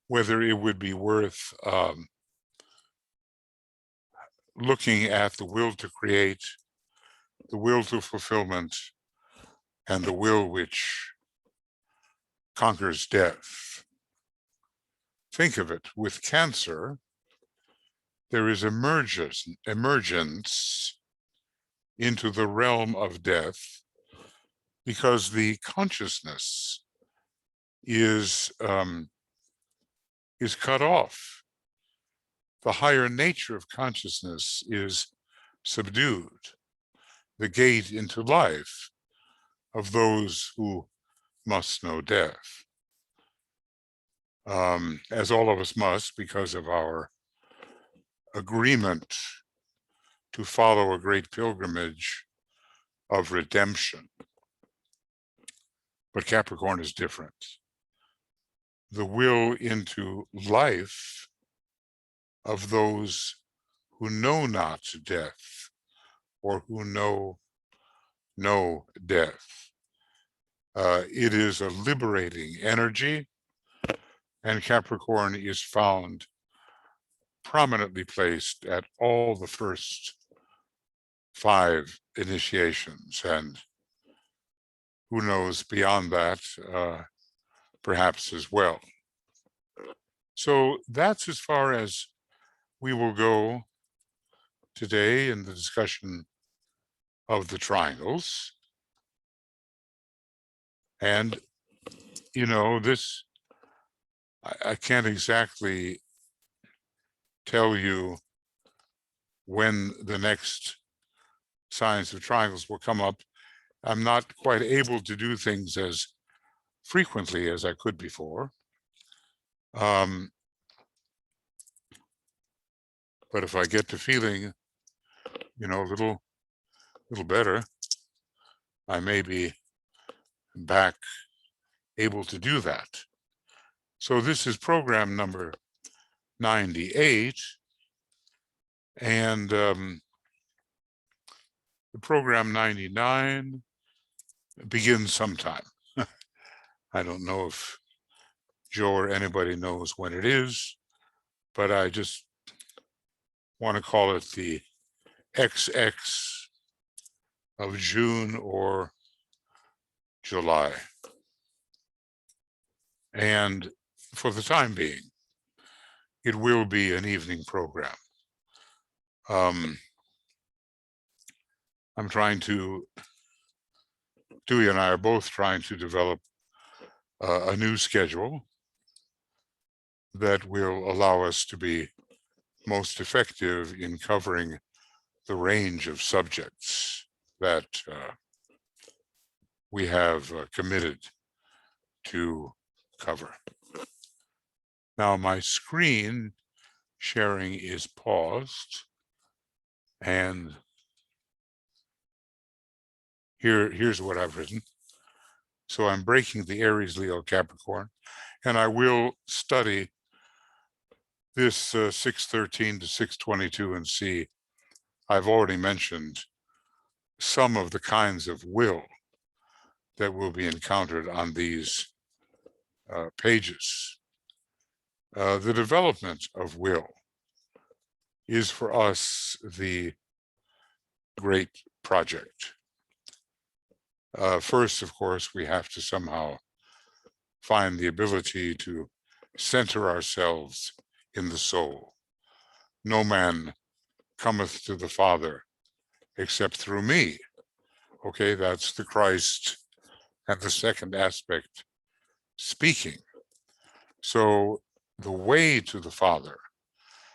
whether it would be worth looking at the will to create, the will to fulfillment, and the will which conquers death. Think of it, with Cancer, there is emergence into the realm of death, because the consciousness is cut off. The higher nature of consciousness is subdued. The gate into life of those who must know death, as all of us must, because of our agreement to follow a great pilgrimage of redemption. But Capricorn is different. The will into life of those who know not death, or who know death. It is a liberating energy, and Capricorn is found prominently placed at all the first 5 initiations, and who knows beyond that, perhaps as well. So that's as far as we will go today in the discussion of the triangles. And, you know, this, I can't exactly tell you when the next signs of triangles will come up. I'm not quite able to do things as frequently as I could before. But if I get to feeling, you know, a little better, I may be back able to do that. So this is program number 98, and the program 99 begins sometime. I don't know if Joe or anybody knows when it is, but I just want to call it the XX of June or July. And for the time being, it will be an evening program. I'm trying to, Dewey and I are both trying to develop a new schedule that will allow us to be most effective in covering the range of subjects that we have committed to cover. Now my screen sharing is paused, and here's what I've written. So I'm breaking the Aries, Leo, Capricorn, and I will study this 613 to 622 and see. I've already mentioned some of the kinds of will that will be encountered on these pages. The development of will is for us the great project. First, of course, we have to somehow find the ability to center ourselves in the soul. No man cometh to the Father except through me. Okay, that's the Christ and the second aspect speaking. So the way to the Father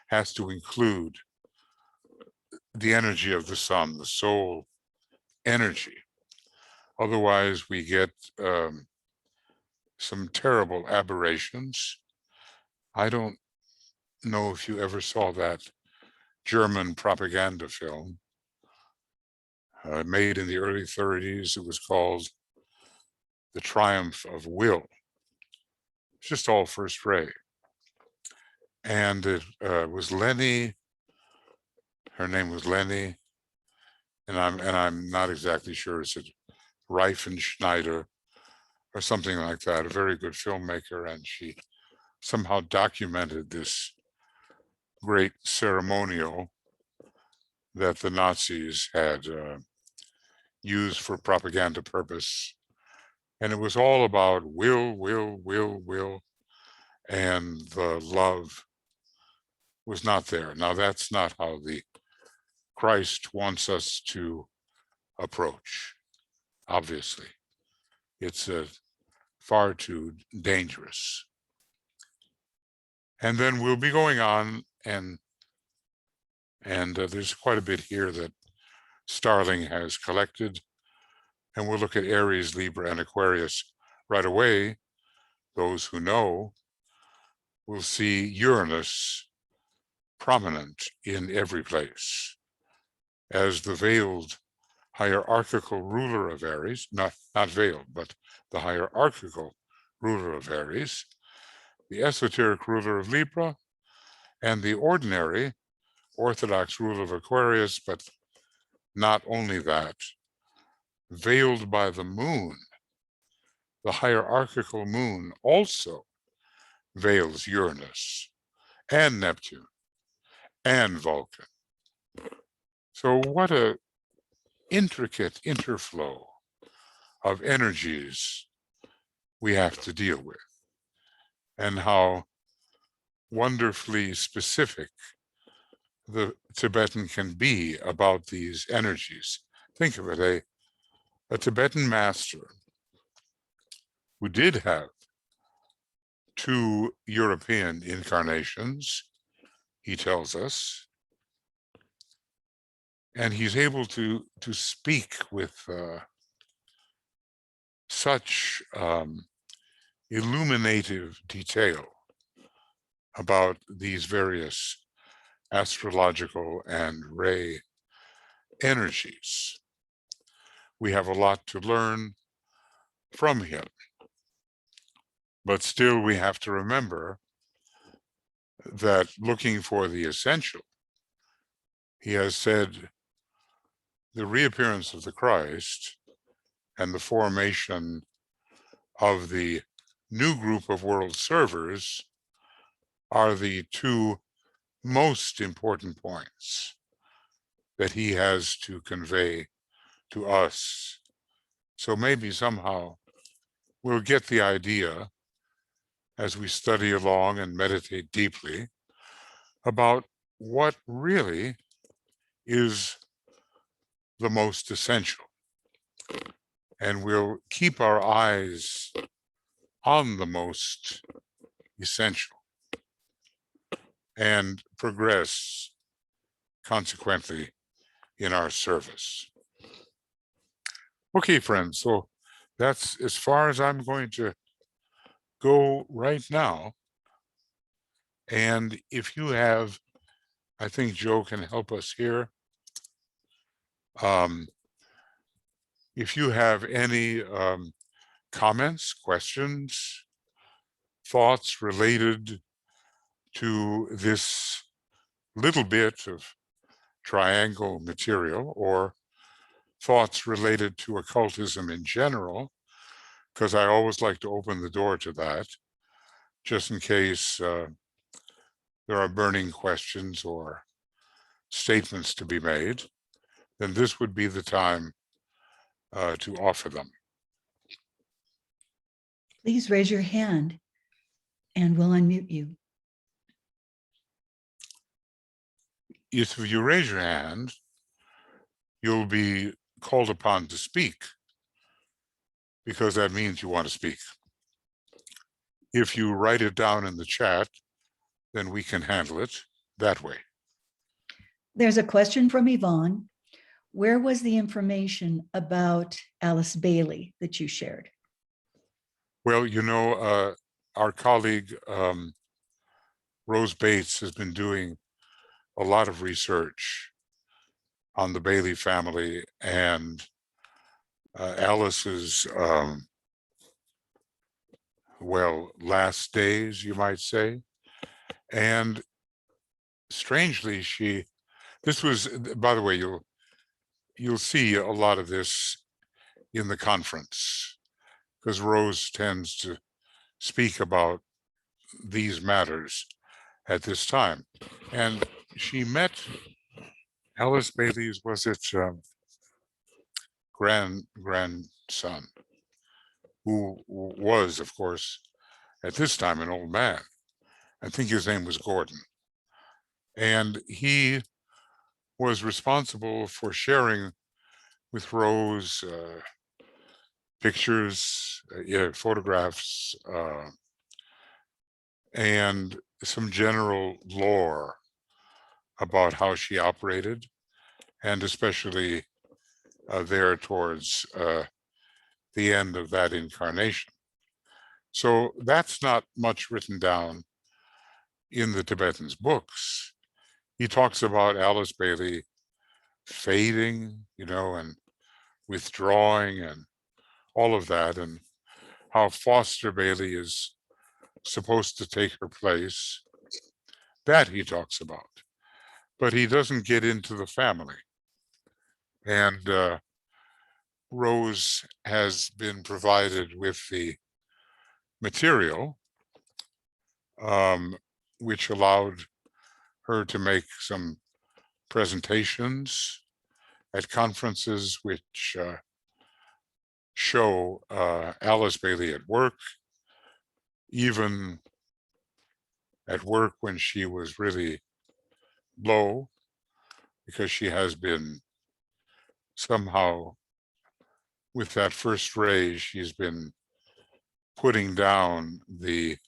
has to include the energy of the sun, the soul energy. Otherwise, we get some terrible aberrations. I don't know if you ever saw that German propaganda film made in the early 30s. It was called The Triumph of Will. It's just all first rate. And it was Leni, her name was Leni, and I'm not exactly sure, is it Reifenschneider or something like that, a very good filmmaker, and she somehow documented this great ceremonial that the Nazis had used for propaganda purpose. And it was all about will, and the love was not there. Now, that's not how the Christ wants us to approach, obviously. It's far too dangerous. And then we'll be going on, and there's quite a bit here that Starling has collected, and we'll look at Aries, Libra, and Aquarius right away. Those who know will see Uranus prominent in every place as the veiled hierarchical ruler of Aries, not veiled, but the hierarchical ruler of Aries, the esoteric ruler of Libra, and the ordinary orthodox ruler of Aquarius, but not only that, veiled by the moon. The hierarchical moon also veils Uranus and Neptune and Vulcan. So what a intricate interflow of energies we have to deal with, and how wonderfully specific the Tibetan can be about these energies. Think of it, a Tibetan master who did have 2 European incarnations, he tells us, and he's able to speak with such illuminative detail about these various astrological and ray energies. We have a lot to learn from him, but still we have to remember that looking for the essential, he has said the reappearance of the Christ and the formation of the new group of world servers are the 2 most important points that he has to convey to us. So maybe somehow we'll get the idea as we study along and meditate deeply about what really is the most essential. And we'll keep our eyes on the most essential and progress consequently in our service. Okay, friends, so that's as far as I'm going to go right now. And if you have, I think Joe can help us here. If you have any comments, questions, thoughts related to this little bit of triangle material, or thoughts related to occultism in general, because I always like to open the door to that, just in case there are burning questions or statements to be made, then this would be the time to offer them. Please raise your hand and we'll unmute you. If you raise your hand, you'll be called upon to speak, because that means you want to speak. If you write it down in the chat, then we can handle it that way. There's a question from Yvonne. Where was the information about Alice Bailey that you shared? Well, you know, our colleague Rose Bates has been doing a lot of research on the Bailey family and Alice's, well, last days, you might say. And strangely, this was, by the way, you'll see a lot of this in the conference, because Rose tends to speak about these matters at this time. And she met Alice Bailey's, was it grandson, who was, of course, at this time an old man. I think his name was Gordon. And he was responsible for sharing with Rose pictures, photographs, and some general lore about how she operated, and especially there towards the end of that incarnation. So that's not much written down in the Tibetan's books. He talks about Alice Bailey fading, and withdrawing and all of that, and how Foster Bailey is supposed to take her place. That he talks about, but he doesn't get into the family. And Rose has been provided with the material, which allowed her to make some presentations at conferences which show Alice Bailey at work, even at work when she was really low, because she has been somehow, with that first raise, she's been putting down the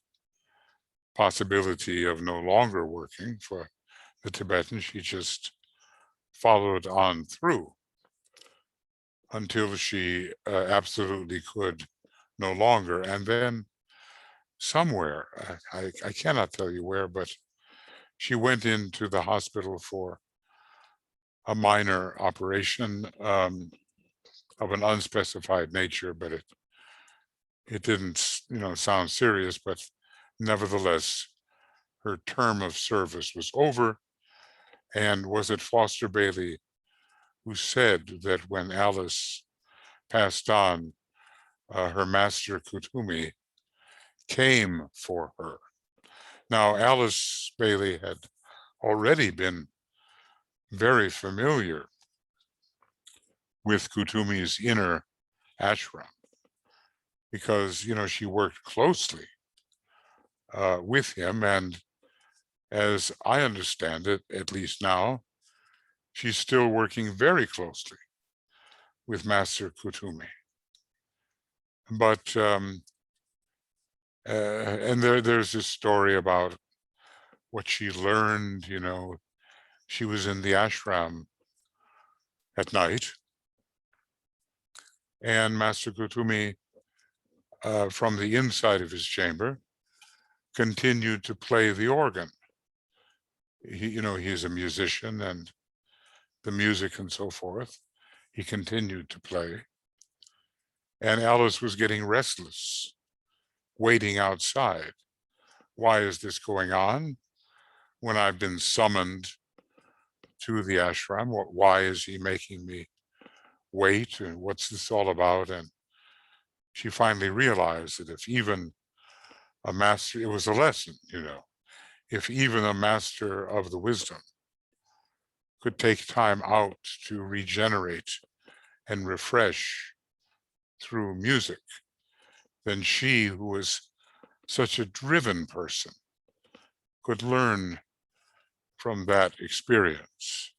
possibility of no longer working for the Tibetans. She just followed on through until she absolutely could no longer. And then somewhere, I cannot tell you where, but she went into the hospital for a minor operation of an unspecified nature, but it didn't, sound serious, but nevertheless, her term of service was over. And was it Foster Bailey who said that when Alice passed on, her master Kutumi came for her? Now, Alice Bailey had already been very familiar with Kutumi's inner ashram, because, she worked closely with him. And as I understand it, at least now, she's still working very closely with Master Kutumi. But, and there's this story about what she learned, she was in the ashram at night, and Master Kutumi, from the inside of his chamber, continued to play the organ. He's a musician, and the music and so forth, he continued to play. And Alice was getting restless, waiting outside. Why is this going on when I've been summoned to the ashram? Why is he making me wait? And what's this all about? And she finally realized that if even a master, it was a lesson, if even a master of the wisdom could take time out to regenerate and refresh through music, then she, who was such a driven person, could learn from that experience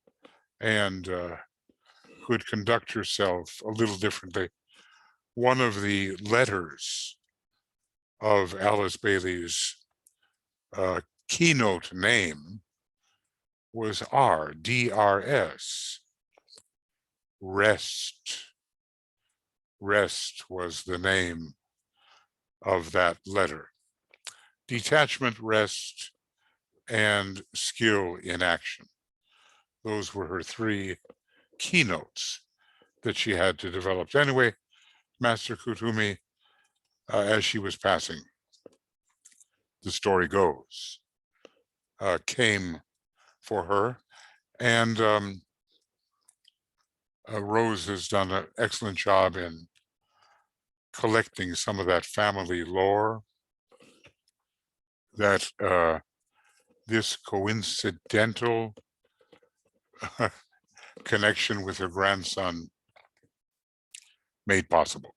and could conduct herself a little differently. One of the letters of Alice Bailey's keynote name was R, DRS, rest. Rest was the name of that letter. Detachment, rest, and skill in action. Those were her three keynotes that she had to develop. Anyway, Master Kutumi, as she was passing, the story goes, came for her. And Rose has done an excellent job in collecting some of that family lore, that this coincidental connection with her grandson made possible.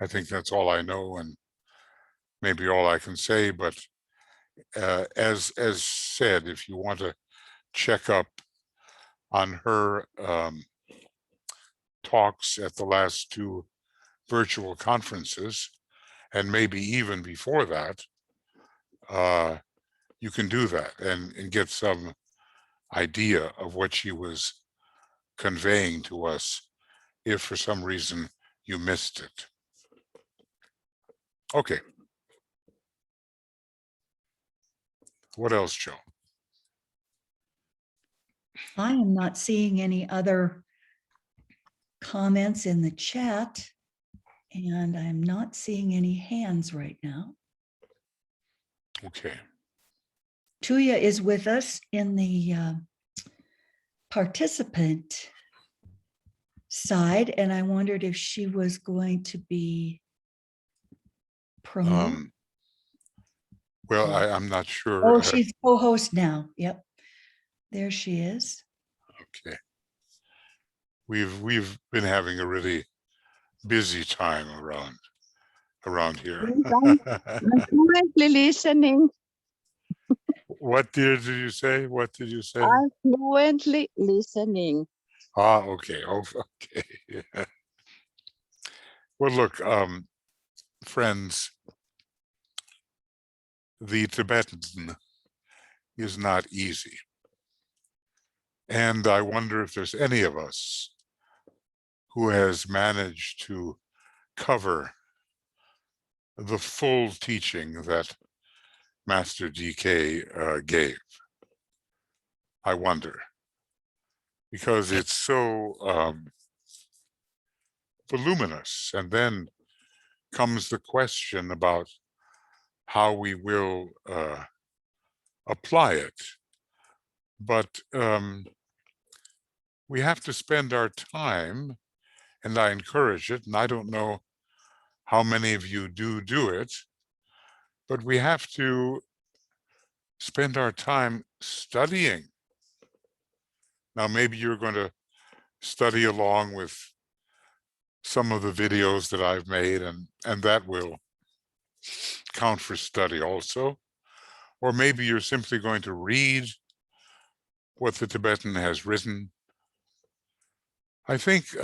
I think that's all I know, and maybe all I can say, but as said, if you want to check up on her talks at the last two virtual conferences, and maybe even before that, you can do that and get some idea of what she was conveying to us, if for some reason you missed it. Okay. What else, Joe? I am not seeing any other comments in the chat, and I'm not seeing any hands right now. Okay. Tuya is with us in the participant side, and I wondered if she was going to be promoted. Well, I'm not sure. Oh, she's co-host now. Yep. There she is. Okay. We've been having a really busy time around here. I'm fluently listening. What did you say? What did you say? I'm fluently listening. Ah, okay. Oh, okay. Yeah. Well, look, friends, the Tibetan is not easy. And I wonder if there's any of us who has managed to cover the full teaching that Master DK gave. I wonder, because it's so voluminous. And then comes the question about how we will apply it. But we have to spend our time, and I encourage it, and I don't know how many of you do it, but we have to spend our time studying. Now, maybe you're going to study along with some of the videos that I've made, and that will count for study also. Or maybe you're simply going to read what the Tibetan has written. I think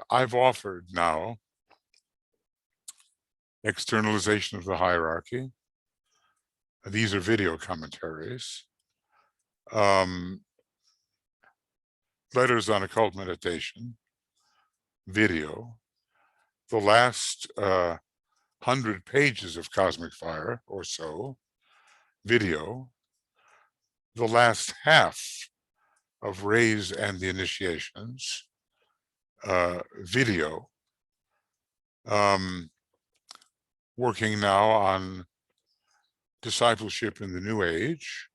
I've offered now externalization of the hierarchy. These are video commentaries. Letters on occult meditation, video. The last 100 pages of Cosmic Fire or so, video. The last half of Rays and the Initiations, video. Working now on discipleship in the New Age,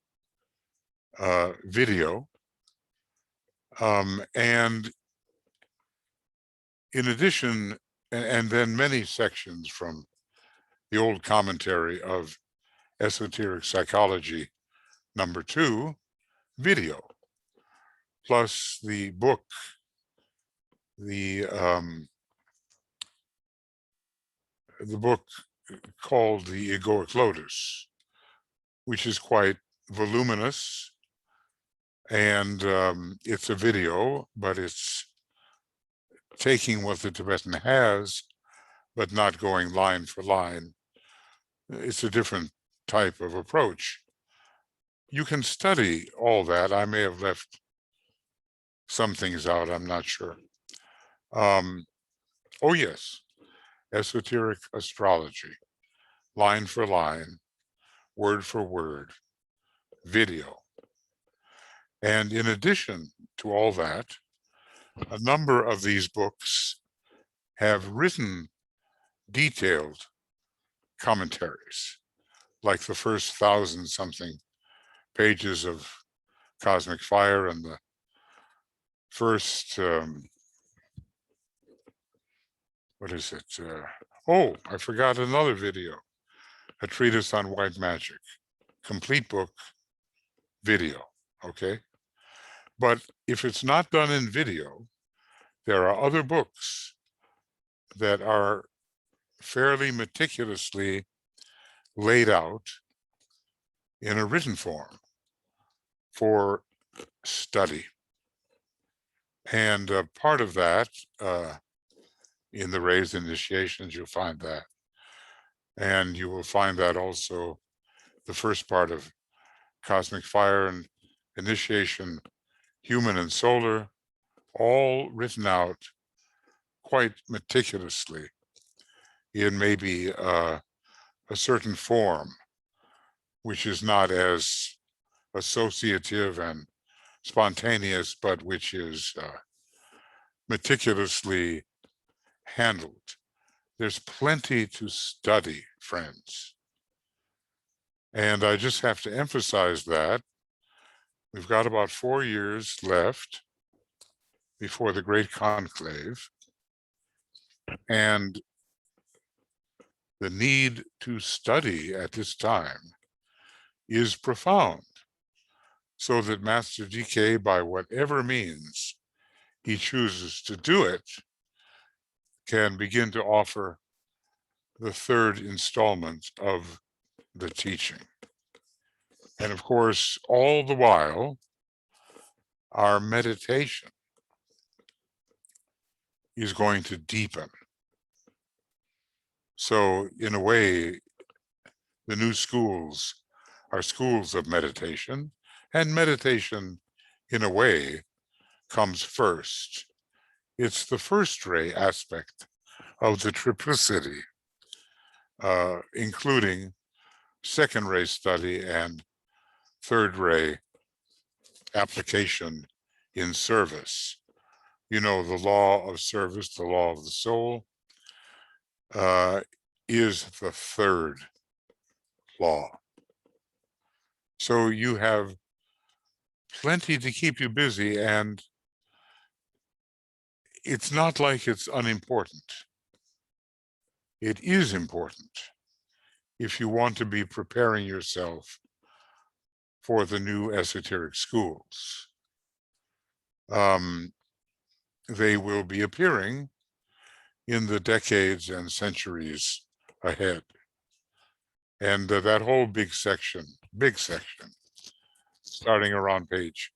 video. And in addition, and then many sections from the old commentary of Esoteric Psychology #2, video, plus the book, the book called The Egoic Lotus, which is quite voluminous, and it's a video, but it's taking what the Tibetan has, but not going line for line. It's a different type of approach. You can study all that. I may have left some things out, I'm not sure. Oh yes, Esoteric Astrology, line for line, word for word, video. And in addition to all that, a number of these books have written detailed commentaries, like the first 1,000-something pages of Cosmic Fire and the first, what is it? Oh, I forgot another video, a treatise on white magic, complete book, video, okay? But if it's not done in video, there are other books that are fairly meticulously laid out in a written form for study. And part of that, in the raised initiations, you'll find that. And you will find that also the first part of Cosmic Fire and Initiation, Human and Solar, all written out quite meticulously in maybe a certain form, which is not as associative and spontaneous, but which is meticulously handled. There's plenty to study, friends. And I just have to emphasize that we've got about 4 years left before the Great Conclave, and the need to study at this time is profound, so that Master DK, by whatever means he chooses to do it, can begin to offer the third installment of the teaching. And of course, all the while, our meditation is going to deepen. So in a way, the new schools are schools of meditation, and meditation, in a way, comes first. It's the first ray aspect of the triplicity, including second ray study and third ray application in service. You know, the law of service, the law of the soul, is the third law. So you have plenty to keep you busy, and it's not like it's unimportant. It is important if you want to be preparing yourself for the new esoteric schools. They will be appearing in the decades and centuries ahead. And that whole big section, starting around page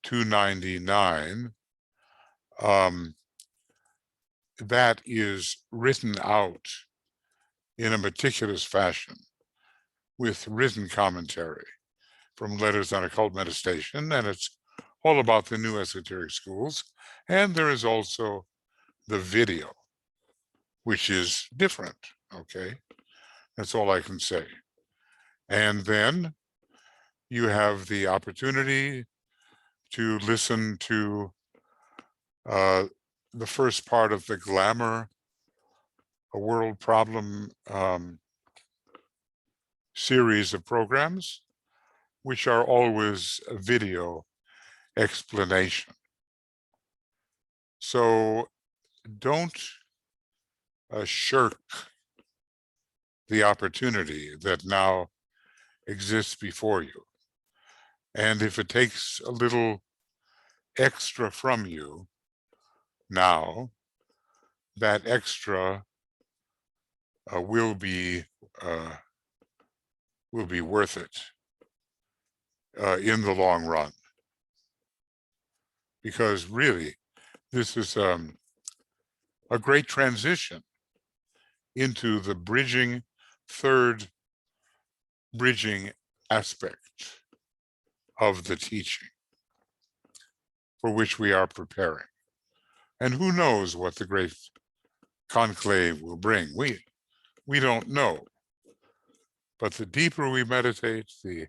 299, that is written out in a meticulous fashion with written commentary from Letters on Occult Meditation, and it's all about the new esoteric schools. And there is also the video, which is different, okay? That's all I can say. And then you have the opportunity to listen to the first part of the Glamour, a World Problem series of programs, which are always a video explanation. So don't shirk the opportunity that now exists before you. And if it takes a little extra from you now, that extra will be worth it in the long run. Because really, this is a great transition into the third bridging aspect of the teaching for which we are preparing. And who knows what the great conclave will bring? We don't know. But the deeper we meditate, the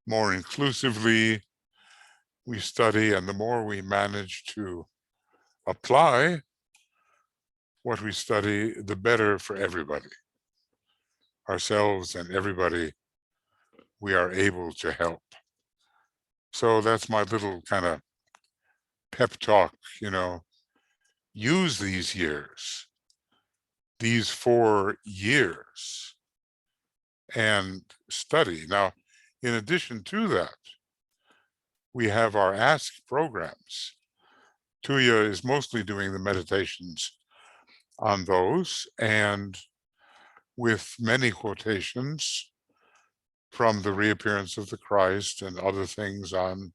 more inclusively we study, and the more we manage to apply what we study, the better for everybody, ourselves and everybody we are able to help. So that's my little kind of pep talk, use these years, these 4 years, and study. Now, in addition to that, we have our Ask programs. Tuya is mostly doing the meditations on those, and with many quotations from the reappearance of the Christ and other things on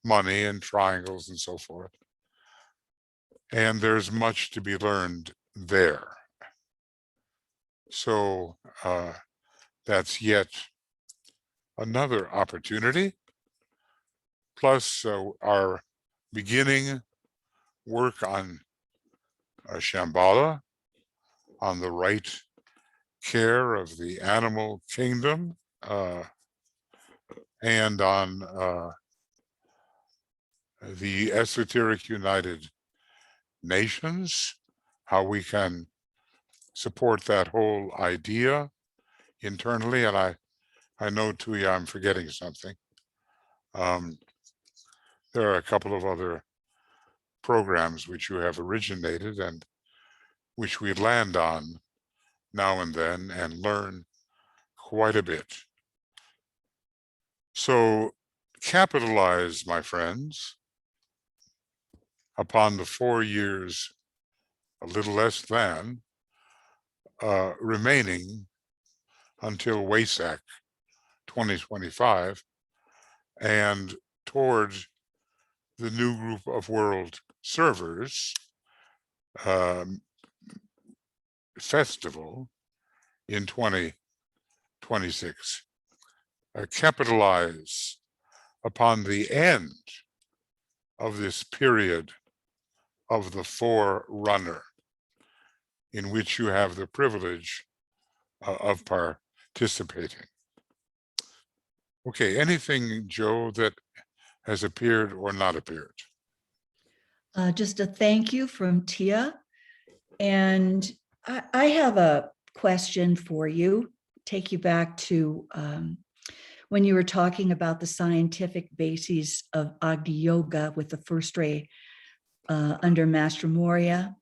money and triangles and so forth. And there's much to be learned there. So that's yet another opportunity. Plus our beginning work on Shambhala, on the right care of the animal kingdom, and on the Esoteric United Nations, how we can support that whole idea internally. And I know, Tuya, I'm forgetting something. There are a couple of other programs which you have originated and which we land on now and then and learn quite a bit. So capitalize, my friends, upon the 4 years, a little less than, remaining until WASAC 2025, and towards the new group of world servers festival in 2026. Capitalize upon the end of this period of the forerunner, in which you have the privilege of participating. Okay, anything, Joe, that has appeared or not appeared? Just a thank you from Tia. And I have a question for you, take you back to when you were talking about the scientific bases of Agni Yoga with the first ray under Master Moria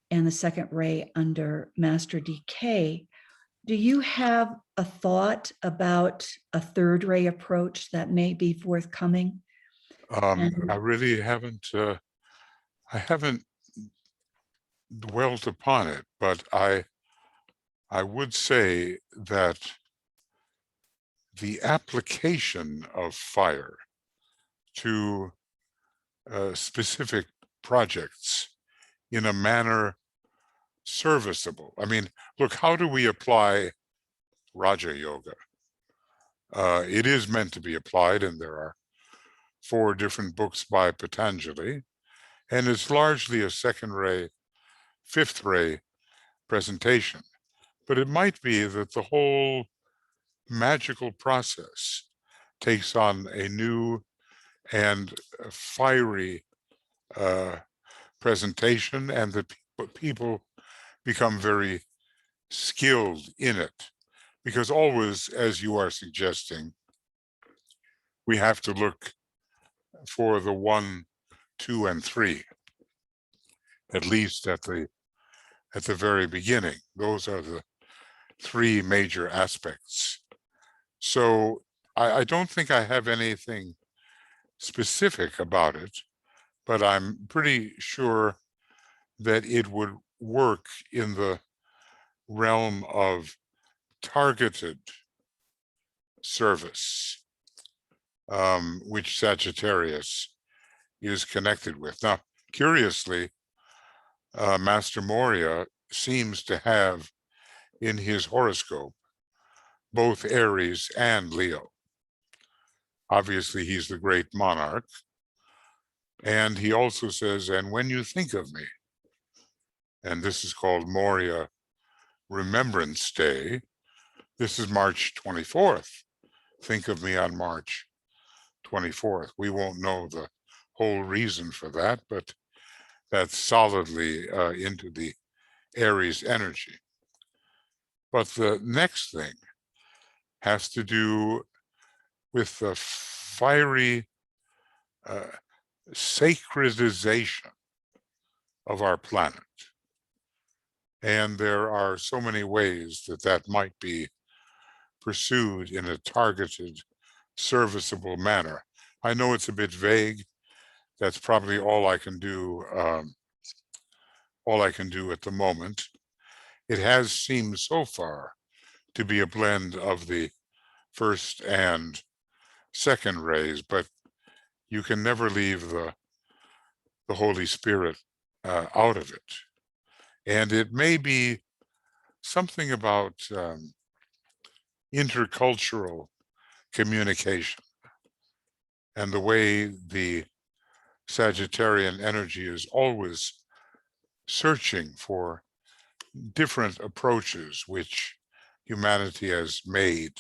and the second ray under Master DK. Do you have a thought about a third ray approach that may be forthcoming? I really haven't, I haven't dwelt upon it, but I would say that the application of fire to specific projects in a manner serviceable. I mean, look, how do we apply Raja Yoga? It is meant to be applied, and there are 4 different books by Patanjali, and it's largely a second ray, fifth ray presentation. But it might be that the whole magical process takes on a new and fiery presentation, and that people become very skilled in it. Because always, as you are suggesting, we have to look for the 1, 2, and 3, at least at the at the very beginning. Those are the three major aspects. So I don't think I have anything specific about it, but I'm pretty sure that it would work in the realm of targeted service, which Sagittarius is connected with. Now, curiously, Master Moria seems to have in his horoscope both Aries and Leo. Obviously, he's the great monarch. And he also says, and when you think of me, and this is called Moria Remembrance Day, this is March 24th. Think of me on March 24th. We won't know the whole reason for that, but that's solidly into the Aries energy. But the next thing has to do with the fiery sacredization of our planet. And there are so many ways that that might be pursued in a targeted, serviceable manner. I know it's a bit vague. That's probably all I can do. All I can do at the moment. It has seemed so far to be a blend of the first and second rays, but you can never leave the Holy Spirit out of it. And it may be something about intercultural communication and the way the Sagittarian energy is always searching for different approaches which humanity has made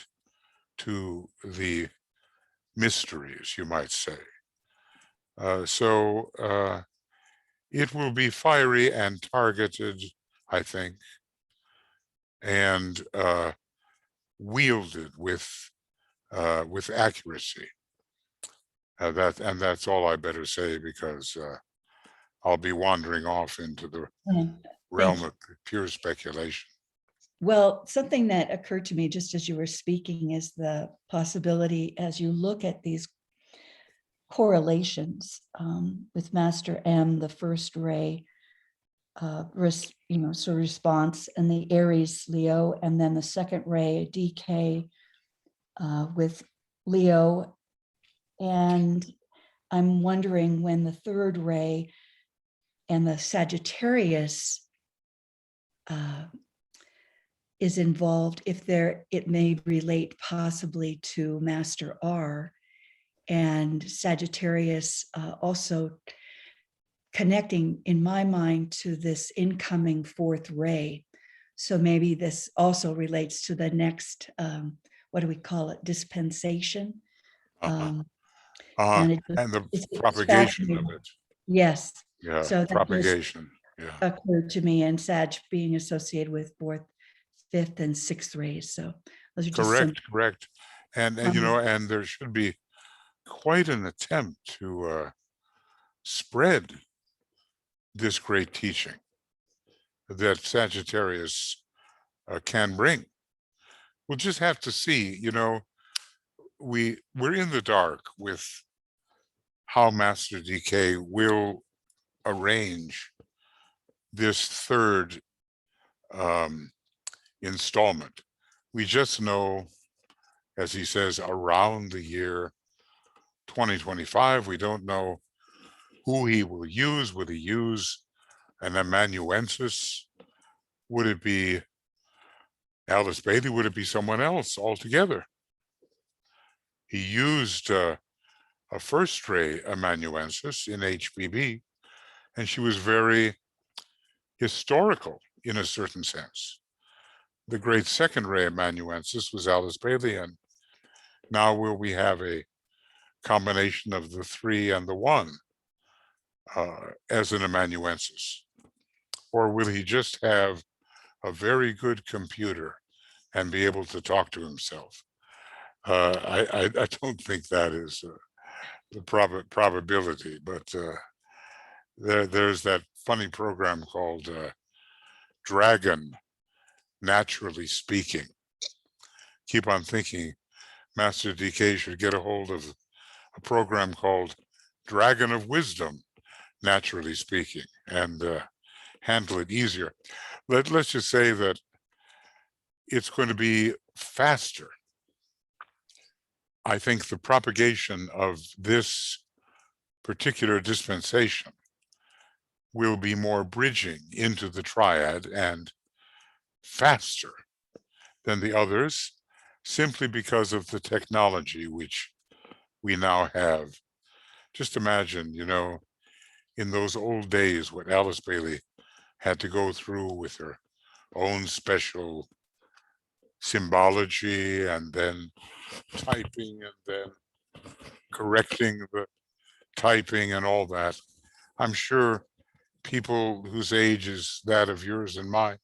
to the mysteries, you might say. So it will be fiery and targeted, I think, and wielded with accuracy. That's all I better say, because I'll be wandering off into the realm of pure speculation. Well, something that occurred to me just as you were speaking is the possibility, as you look at these correlations with Master M, the first ray, response, and the Aries Leo, and then the second ray DK with Leo. And I'm wondering when the third ray and the Sagittarius is involved, if it may relate possibly to Master R, and Sagittarius also connecting, in my mind, to this incoming fourth ray. So maybe this also relates to the next, what do we call it, dispensation. And the propagation of it. Yes. Yeah, so propagation. Yeah. Occurred to me, and Sag being associated with fourth, fifth, and sixth rays. So those are just correct. And and there should be quite an attempt to spread this great teaching that Sagittarius can bring. We'll just have to see. We're in the dark with how Master DK will arrange this third installment. We just know, as he says, around the year 2025. We don't know who he will use. Would he use an amanuensis? Would it be Alice Bailey? Would it be someone else altogether? He used a first ray amanuensis in HBB, and she was very historical in a certain sense. The great second ray amanuensis was Alice Bailey, and now will we have a combination of the three and the one as an amanuensis? Or will he just have a very good computer and be able to talk to himself? I don't think that is the probability, but there's that funny program called dragon, naturally speaking. Keep on thinking Master DK should get a hold of a program called Dragon of Wisdom, naturally speaking, and handle it easier. Let's just say that it's going to be faster. I think the propagation of this particular dispensation will be more bridging into the triad and faster than the others, simply because of the technology which we now have. Just imagine, in those old days what Alice Bailey had to go through with her own special symbology, and then typing, and then correcting the typing and all that. I'm sure people whose age is that of yours and mine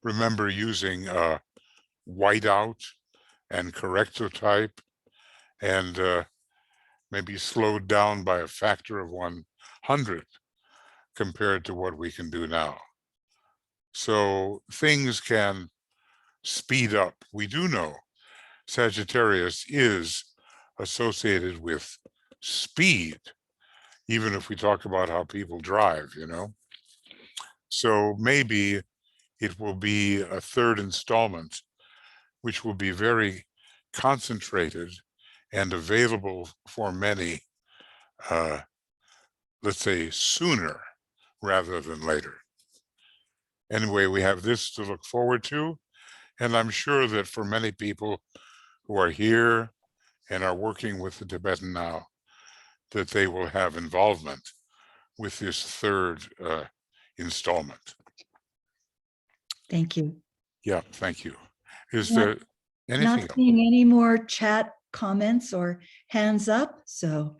remember using whiteout and correctotype, and maybe slowed down by a factor of 100 compared to what we can do now. So things can speed up. We do know Sagittarius is associated with speed, even if we talk about how people drive, So maybe it will be a third installment, which will be very concentrated and available for many, let's say, sooner rather than later. Anyway, we have this to look forward to, and I'm sure that for many people who are here and are working with the Tibetan now, that they will have involvement with this third installment. Thank you. Yeah, thank you. Is Not- there anything Not seeing any more chat comments or hands up, so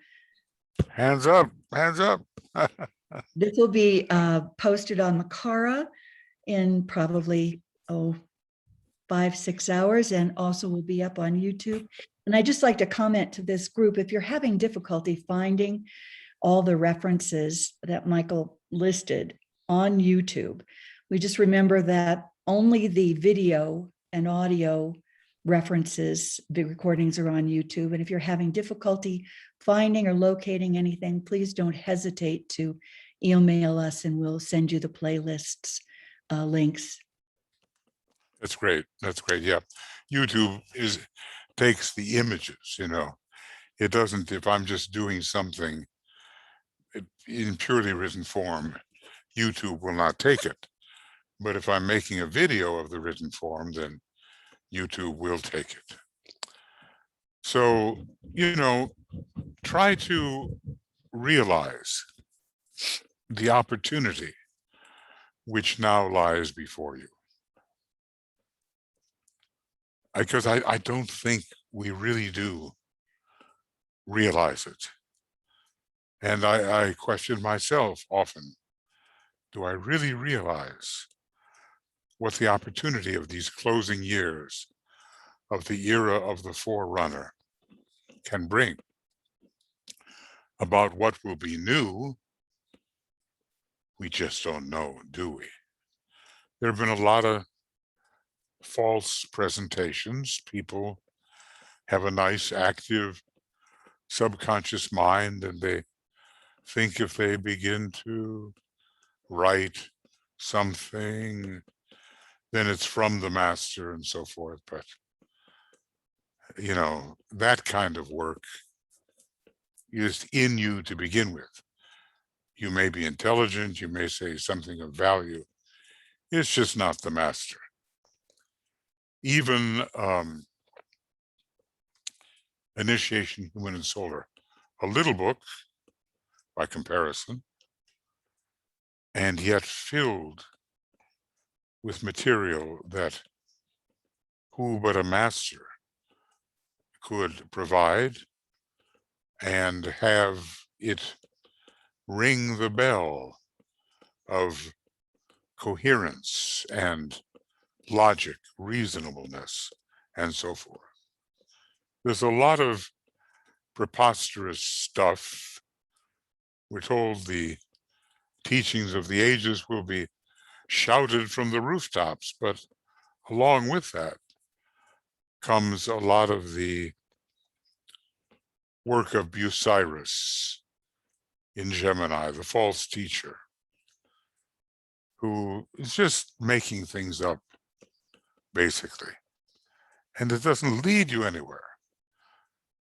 else? Hands up, hands up. this will be posted on Makara in probably 5-6 hours, and also will be up on YouTube. And I just like to comment to this group, if you're having difficulty finding all the references that Michael listed on YouTube, we just remember that only the video and audio references, the recordings are on YouTube. And if you're having difficulty finding or locating anything, please don't hesitate to email us and we'll send you the playlists links. That's great. That's great. Yeah. YouTube takes the images, It doesn't, if I'm just doing something in purely written form, YouTube will not take it. But if I'm making a video of the written form, then YouTube will take it. So, try to realize the opportunity which now lies before you. Because I don't think we really do realize it. And I question myself often, do I really realize what the opportunity of these closing years of the era of the forerunner can bring? About what will be new, we just don't know, do we? There have been a lot of false presentations. People have a nice, active, subconscious mind, and they think if they begin to write something, then it's from the master and so forth. But, that kind of work is in you to begin with. You may be intelligent, you may say something of value. It's just not the master. Even Initiation, Human and Solar, a little book by comparison, and yet filled with material that who but a master could provide, and have it ring the bell of coherence and logic, reasonableness, and so forth. There's a lot of preposterous stuff. We're told the teachings of the ages will be shouted from the rooftops, but along with that comes a lot of the work of Bucyrus in Gemini, the false teacher, who is just making things up, basically. And it doesn't lead you anywhere.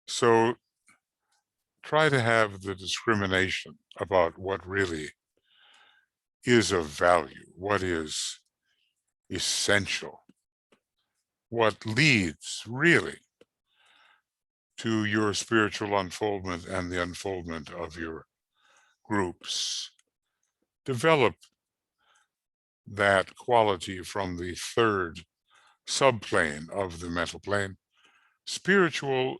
So try to have the discrimination about what really is of value, what is essential, what leads really to your spiritual unfoldment and the unfoldment of your groups. Develop that quality from the third subplane of the mental plane, spiritual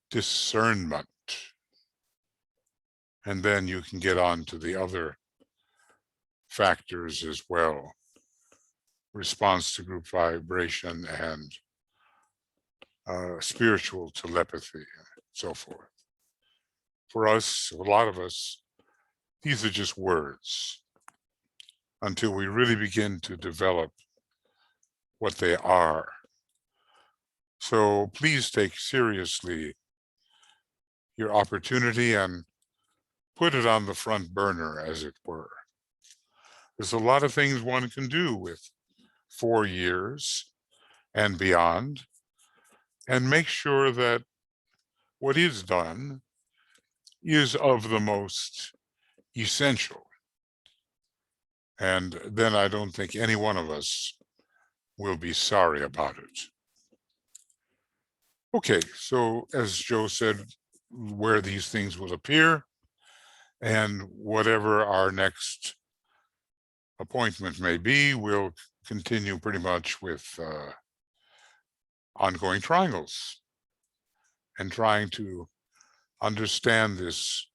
discernment. And then you can get on to the other factors as well. Response to group vibration and spiritual telepathy and so forth. For us, a lot of us, these are just words until we really begin to develop what they are. So please take seriously your opportunity and put it on the front burner, as it were. There's a lot of things one can do with 4 years and beyond, and make sure that what is done is of the most essential. And then I don't think any one of us will be sorry about it. Okay, so as Joe said, where these things will appear, and whatever our next appointment may be, we'll continue pretty much with ongoing triangles and trying to understand this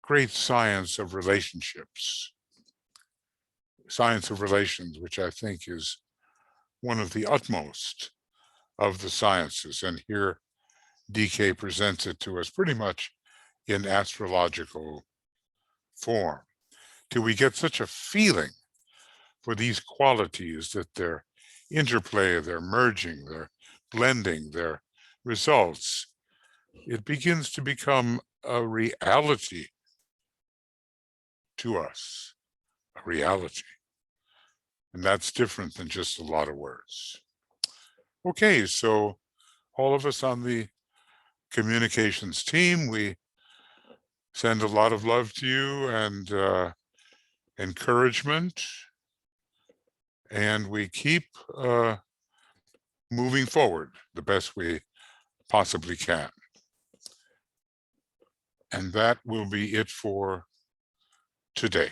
great science of relationships, science of relations, which I think is one of the utmost of the sciences. And here DK presents it to us pretty much in astrological form, till we get such a feeling for these qualities that their interplay, their merging, their blending, their results, it begins to become a reality to us, a reality. And that's different than just a lot of words. Okay, so all of us on the communications team, we send a lot of love to you and encouragement, and we keep moving forward the best we possibly can. And that will be it for today.